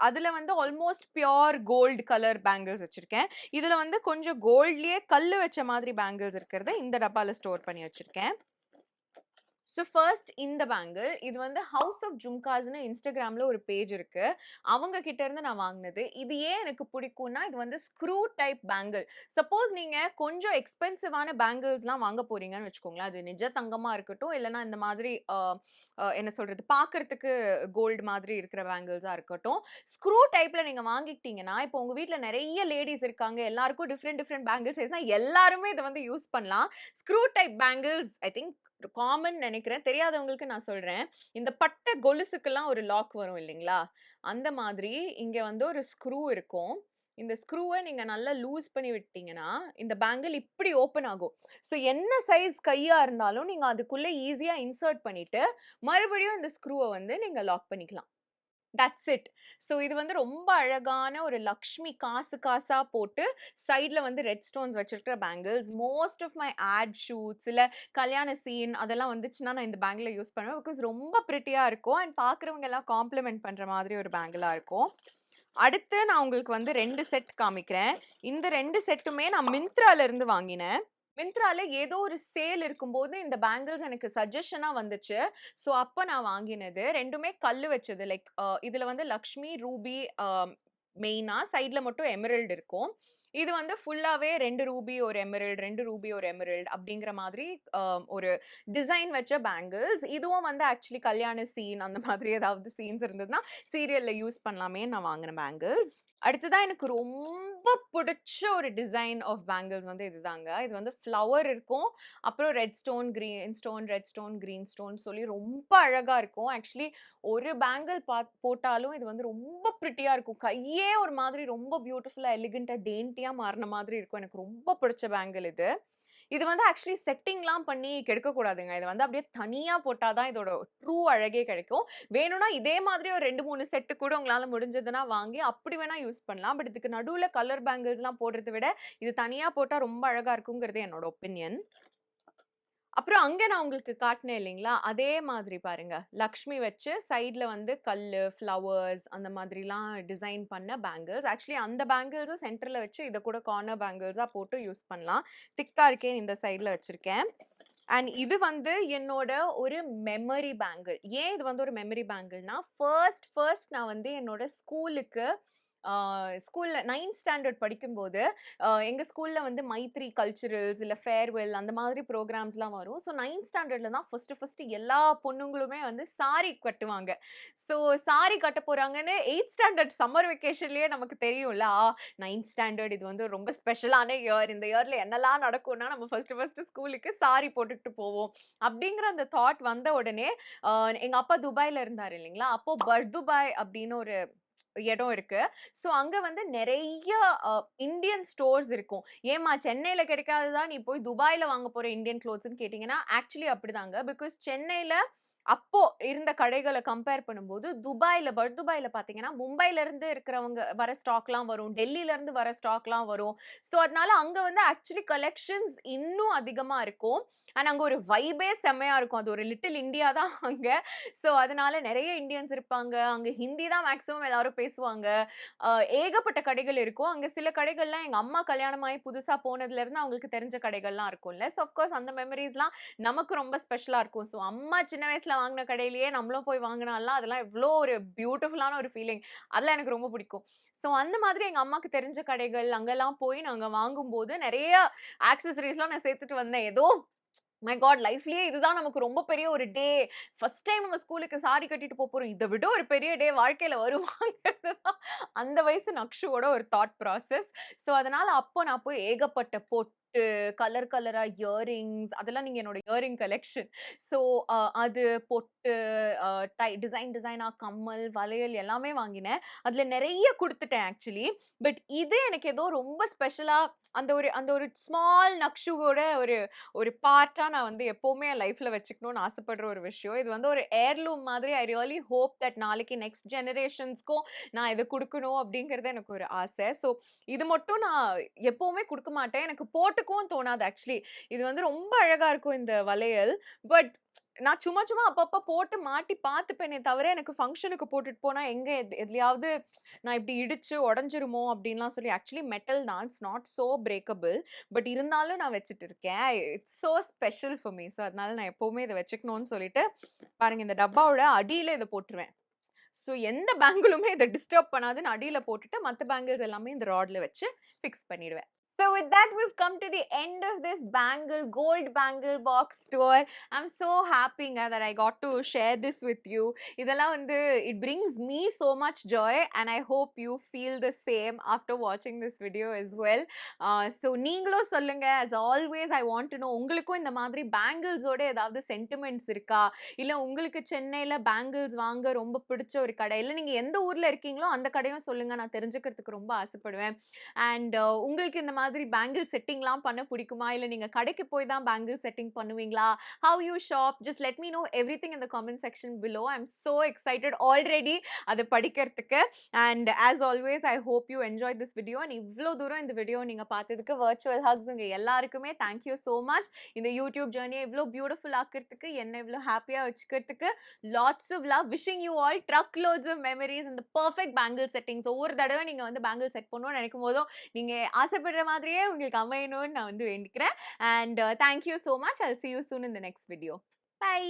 அதுல வந்து almost pure gold colour bangles வச்சிருக்கேன். இதுல வந்து கொஞ்சம் கோல்ட்லயே கல்லு வச்ச மாதிரி பேங்கிள்ஸ் இருக்கிறத இந்த டப்பால ஸ்டோர் பண்ணி வச்சிருக்கேன். ஸோ ஃபர்ஸ்ட் இந்த பேங்கிள் இது வந்து ஹவுஸ் ஆஃப் ஜும்காஸ்னு இன்ஸ்டாகிராமில் ஒரு பேஜ் இருக்கு. அவங்க கிட்ட இருந்து நான் வாங்கினது. இது ஏன் எனக்கு பிடிக்கும்னா இது வந்து ஸ்க்ரூ டைப் பேங்கிள். சப்போஸ் நீங்கள் கொஞ்சம் எக்ஸ்பென்சிவான பேங்கிள்ஸ்லாம் வாங்க போறீங்கன்னு வச்சுக்கோங்களேன், அது நிஜ தங்கமாக இருக்கட்டும் இல்லைனா இந்த மாதிரி என்ன சொல்கிறது பார்க்கறதுக்கு கோல்டு மாதிரி இருக்கிற பேங்கிள்ஸாக இருக்கட்டும், ஸ்க்ரூ டைப்பில் நீங்கள் வாங்கிக்கிட்டீங்கன்னா இப்போ உங்கள் வீட்டில் நிறைய லேடிஸ் இருக்காங்க, எல்லாருக்கும் டிஃப்ரெண்ட் பேங்கிள்ஸ் சைஸ்னா எல்லாருமே இதை வந்து யூஸ் பண்ணலாம். Screw type bangles I think common நினைக்கிறேன். தெரியாதவங்களுக்கு நான் சொல்றேன். இந்த பட்டை கொலுசுக்கெல்லாம் ஒரு லாக் வரும் இல்லைங்களா? அந்த மாதிரி இங்க வந்து ஒரு ஸ்க்ரூ இருக்கும். இந்த ஸ்க்ரூவ நீங்க நல்லா லூஸ் பண்ணி விட்டீங்கன்னா, இந்த பேங்கிள் இப்படி ஓப்பன் ஆகும். ஸோ என்ன சைஸ் கையா இருந்தாலும் நீங்க அதுக்குள்ள ஈஸியா இன்சர்ட் பண்ணிட்டு, மறுபடியும் இந்த ஸ்க்ரூவ வந்து நீங்க லாக் பண்ணிக்கலாம். That's it. ஸோ இது வந்து ரொம்ப அழகான ஒரு லக்ஷ்மி காசா போட்டு சைட்ல வந்து ரெட் ஸ்டோன்ஸ் வச்சிருக்கிற bangles. Most of my ad shoots இல்ல கல்யாண சீன் அதெல்லாம் வந்துச்சுன்னா நான் இந்த பேங்கிள யூஸ் பண்ணுவேன். பிகாஸ் ரொம்ப பிரிட்டியா இருக்கும் அண்ட் பார்க்குறவங்க எல்லாம் காம்ப்ளிமெண்ட் பண்ற மாதிரி ஒரு பேங்கிளா இருக்கும். அடுத்து நான் உங்களுக்கு வந்து 2 செட் காமிக்கிறேன். இந்த 2 செட்டுமே நான் மிந்த்ரால இருந்து வாங்கினேன். மிந்த்ரால ஏதோ ஒரு சேல் இருக்கும்போது இந்த பேங்கிள்ஸ் எனக்கு சஜஷனா வந்துச்சு. ஸோ அப்ப நான் வாங்கினது. 2மே கல்லு வச்சது. லைக் இதுல வந்து லக்ஷ்மி, ரூபி மெயினா சைட்ல மட்டும் எமரல்ட் இருக்கும். இது வந்து ஃபுல்லாவே 2 ரூபி, 1 எமரல்ட், 2 ரூபி, 1 எமரல்ட் அப்படிங்கிற மாதிரி ஒரு டிசைன் வச்ச பேங்கிள்ஸ். இதுவும் வந்து ஆக்சுவலி கல்யாண சீன் அந்த மாதிரி ஏதாவது சீன்ஸ் இருந்ததுன்னா சீரியல்ல யூஸ் பண்ணலாமே நான் வாங்கின பேங்கிள்ஸ். அடுத்ததா எனக்கு ரொம்ப பிடிச்ச ஒரு டிசைன் ஆஃப் பேங்கிள்ஸ் வந்து இதுதாங்க. இது வந்து ஃப்ளவர் இருக்கும். அப்புறம் red stone, green stone, red stone, green stone சொல்லி ரொம்ப அழகா இருக்கும். ஆக்சுவலி ஒரு பேங்கிள் போட்டாலும் இது வந்து ரொம்ப பிரிட்டியா இருக்கும். கையே ஒரு மாதிரி ரொம்ப பியூட்டிஃபுல்லா, எலிகன்ட்டா, டேன்ட்டியா மாறின மாதிரி இருக்கும். எனக்கு ரொம்ப பிடிச்ச பேங்கிள் இது. இது வந்து ஆக்சுவலி செட்டிங்லாம் பண்ணி கெடுக்கக்கூடாதுங்க. இது வந்து அப்படியே தனியா போட்டா தான் இதோட ட்ரூ அழகே கிடைக்கும். வேணும்னா இதே மாதிரி ஒரு 2, 3 செட்டு கூட உங்களால முடிஞ்சதுன்னா வாங்கி அப்படி வேணா யூஸ் பண்ணலாம். பட் இதுக்கு நடுவுல கலர் பேங்கிள்ஸ்லாம் போடுறத விட இது தனியா போட்டா ரொம்ப அழகா இருக்குங்கிறது என்னோட ஒப்பீனியன். அப்புறம் அங்க நான் உங்களுக்கு காட்டுனேன் இல்லைங்களா? அதே மாதிரி பாருங்க. லக்ஷ்மி வச்சு சைட்ல வந்து கல்லு, ஃப்ளவர்ஸ் அந்த மாதிரிலாம் டிசைன் பண்ண பேங்கிள்ஸ். ஆக்சுவலி அந்த பேங்கிள்ஸும் சென்டர்ல வச்சு இத கூட கார்னர் பேங்கிள்ஸா போட்டு யூஸ் பண்ணலாம். திக்கா இருக்கேன்னு இந்த சைட்ல வச்சிருக்கேன். அண்ட் இது வந்து என்னோட ஒரு மெமரி பேங்கிள். ஏன் இது வந்து ஒரு மெமரி பேங்கிள்னா, ஃபர்ஸ்ட் நான் வந்து என்னோட ஸ்கூலுக்கு ஸ்கூல்ல 9த் ஸ்டாண்டர்ட் படிக்கும்போது எங்க ஸ்கூல்ல வந்து மைத்ரி கல்ச்சுரல்ஸ் இல்ல ஃபேர்வெல் அந்த மாதிரி ப்ரோக்ராம்ஸ்லாம் வரும். ஸோ 9த் ஸ்டாண்டர்ட்ல தான் ஃபர்ஸ்ட் எல்லா பொண்ணுங்களுமே வந்து சாரி கட்டுவாங்க. ஸோ சாரி கட்ட போறாங்கன்னு 8த் ஸ்டாண்டர்ட் சம்மர் வெக்கேஷன்லயே நமக்கு தெரியும்ல. 9த் ஸ்டாண்டர்ட் இது வந்து ரொம்ப ஸ்பெஷலான இயர். இந்த இயர்ல என்னலாம் நடக்கும்னா நம்ம ஃபர்ஸ்ட் ஸ்கூலுக்கு சாரி போட்டுட்டு போவோம். அப்படிங்கிற அந்த தாட் வந்த உடனே எங்க அப்பா துபாய்ல இருந்தாரு இல்லைங்களா? அப்போ பர்துபாய் அப்படின்னு ஒரு இடம் இருக்கு. ஸோ அங்க வந்து நெறைய இந்தியன் ஸ்டோர்ஸ் இருக்கும். ஏம்மா சென்னையில கிடைக்காததா நீ போய் துபாய்ல வாங்க போற இந்தியன் க்ளோத்ஸ்ன்னு கேட்டீங்கன்னா, ஆக்சுவலி அப்படிதாங்க. பிகாஸ் சென்னையில அப்போ இருந்த கடைகள கம்பேர் பண்ணும்போது, பர்துபாய்ல பார்த்தீங்கன்னா, மும்பைல இருந்து இருக்கிறவங்க வர ஸ்டாக்லாம் வரும். டெல்லில இருந்து வர ஸ்டாக்லாம் வரும். ஸோ அதனால அங்க வந்து ஆக்சுவலி கலெக்ஷன்ஸ் இன்னும் அதிகமா இருக்கும். அண்ட் அங்க ஒரு வைபே செம்மையா இருக்கும். அது ஒரு லிட்டில் இந்தியா தான் அங்க. ஸோ அதனால நெறைய இந்தியன்ஸ் இருப்பாங்க. அங்க ஹிந்தி தான் மேக்ஸிமம் எல்லாரும் பேசுவாங்க. ஏகப்பட்ட கடைகள் இருக்கும். அங்க சில கடைகள்லாம் எங்க அம்மா கல்யாணமாயி புதுசா போனதுலருந்து அவங்களுக்கு தெரிஞ்ச கடைகள்லாம் இருக்கும்ல. ஸோ அஃப்கோர்ஸ் அந்த மெமரீஸ்லாம் நமக்கு ரொம்ப ஸ்பெஷலா இருக்கும். ஸோ அம்மா சின்ன வயசுல வாங்குன கடையிலேயே நம்மளும் போய் வாங்குனாலாம், அதெல்லாம் எவ்ளோ ஒரு பியூட்டிஃபுல்லான ஒரு ஃபீலிங். அதெல்லாம் எனக்கு ரொம்ப பிடிக்கும். ஸோ அந்த மாதிரி எங்க அம்மாக்கு தெரிஞ்ச கடைகள், அங்கலாம் போய் நாங்க வாங்கும்போது நெறைய ஆக்சஸரீஸ்லாம் நான் சேர்த்துட்டு வந்தேன். ஏதோ மை காட்! லைஃப்லயே இதுதான் நமக்கு ரொம்ப பெரிய ஒரு டே. ஃபர்ஸ்ட் டைம் நம்ம ஸ்கூலுக்கு சாரி கட்டிட்டு போறோம். இத விட ஒரு பெரிய டே வாழ்க்கையில வருமாங்கிறது தான் அந்த வயசு நக்ஷுவோட ஒரு தாட் ப்ராசஸ். ஸோ அதனால அப்போ நான் போய் ஏகப்பட்ட பொட்டு, கலர் கலரா இயரிங்ஸ் அதெல்லாம் நீங்க என்னோட இயரிங் கலெக்ஷன். ஸோ அது பொட்டு, அ டிசைன் டிசைனா கம்மல், வளையல் எல்லாமே வாங்கினேன். அதுல நெறைய குடுத்துட்டேன் ஆக்சுவலி. பட் இது எனக்கு ஏதோ ரொம்ப ஸ்பெஷலா அந்த ஒரு ஸ்மால் நக்ஷுவோட ஒரு ஒரு பார்ட்டா நான் வந்து எப்பவுமே என் லைஃப்ல வச்சுக்கணும்னு ஆசைப்படுற ஒரு விஷயம். இது வந்து ஒரு ஏர்லூம் மாதிரி ஐ ரியலி ஹோப் தட் நாளைக்கு நெக்ஸ்ட் ஜெனரேஷன்ஸ்க்கும் நான் இத குடுக்கணும் அப்படிங்கிறது எனக்கு ஒரு ஆசை. ஸோ இது மட்டும் நான் எப்பவுமே குடுக்க மாட்டேன். எனக்கு போட்டுக்கவும் தோணாது ஆக்சுவலி. இது வந்து ரொம்ப அழகா இருக்கும் இந்த வளையல். பட் நான் சும்மா சும்மா அப்பப்ப போட்டு மாட்டி பார்த்துப்பேனே தவிர, எனக்கு ஃபங்ஷனுக்கு போட்டுட்டு போனா எங்க எதுலயாவது நான் இப்படி இடிச்சு உடைஞ்சிருமோ அப்படின்லாம் சொல்லி ஆக்சுவலி மெட்டல் தான். It's not so breakable. But இருந்தாலும் நான் வச்சுட்டு இருக்கேன். It's so special for me. So அதனால நான் எப்பவுமே இத வச்சுக்கணும்னு சொல்லிட்டு, பாருங்க இந்த டப்பாவோட அடியில இத போட்டுருவேன். ஸோ எந்த பேங்கிளுமே இத டிஸ்டர்ப் பண்ணாதுன்னு அடியில போட்டுட்டு, மத்த பேங்கிள்ஸ் எல்லாமே இந்த ராட்ல வச்சு ஃபிக்ஸ் பண்ணிடுவேன். So with that, we've come to the end of this gold bangle box tour. I'm so happy that I got to share this with you. இதெல்லாம் வந்து it brings me so much joy and I hope you feel the same after watching this video as well. So நீங்களும் சொல்லுங்க. As always, I want to know உங்களுக்கும் இந்த மாதிரி bangles ஓட ஏதாவது sentiments இருக்கா? இல்ல உங்களுக்கு சென்னையில பேங்கிள்ஸ் வாங்க ரொம்ப பிடிச்ச ஒரு கடை, இல்ல நீங்க எந்த ஊர்ல இருக்கீங்களோ அந்த கடையும் சொல்லுங்க. நான் தெரிஞ்சுக்கிறதுக்கு ரொம்ப ஆசைப்படுவேன். அண்ட் உங்களுக்கு இந்த மாதிரி பேங்கிள் செட்டிங்லாம் பண்ண பிடிக்குமா? இல்ல நீங்க கடைக்கு போய் தான் பேங்கிள் செட்டிங் பண்ணுவீங்களா? How you shop? Just let me know everything in the comment section below. I am so excited already அத படிக்கிறதுக்கு. And as always I hope you enjoy this video. And இவ்ளோ தூரம் இந்த வீடியோ நீங்க பார்த்ததுக்கு virtual hugs உங்க எல்லாருக்குமே thank you so much. இந்த யூடியூப் ஜர்னியை இவ்ளோ பியூட்டிஃபுல் ஆக்கிறதுக்கு, என்ன இவ்ளோ ஹாப்பியா வச்சுக்கிறதுக்கு lots of love. Wishing you all truck loads of memories இந்த பெர்ஃபெக்ட் பேங்கிள் செட்டிங்ஸ். ஒவ்வொரு தடவை நீங்க வந்து பேங்கிள் செட் பண்ணணும்னு நினைக்கும் போதும் நீங்க ஆசைப்படுற மாதிரியே உங்களுக்கு அமையணும்னு நான் வந்து வேண்டிக்கிறேன். And thank you so much. I will see you soon in the next video. Bye.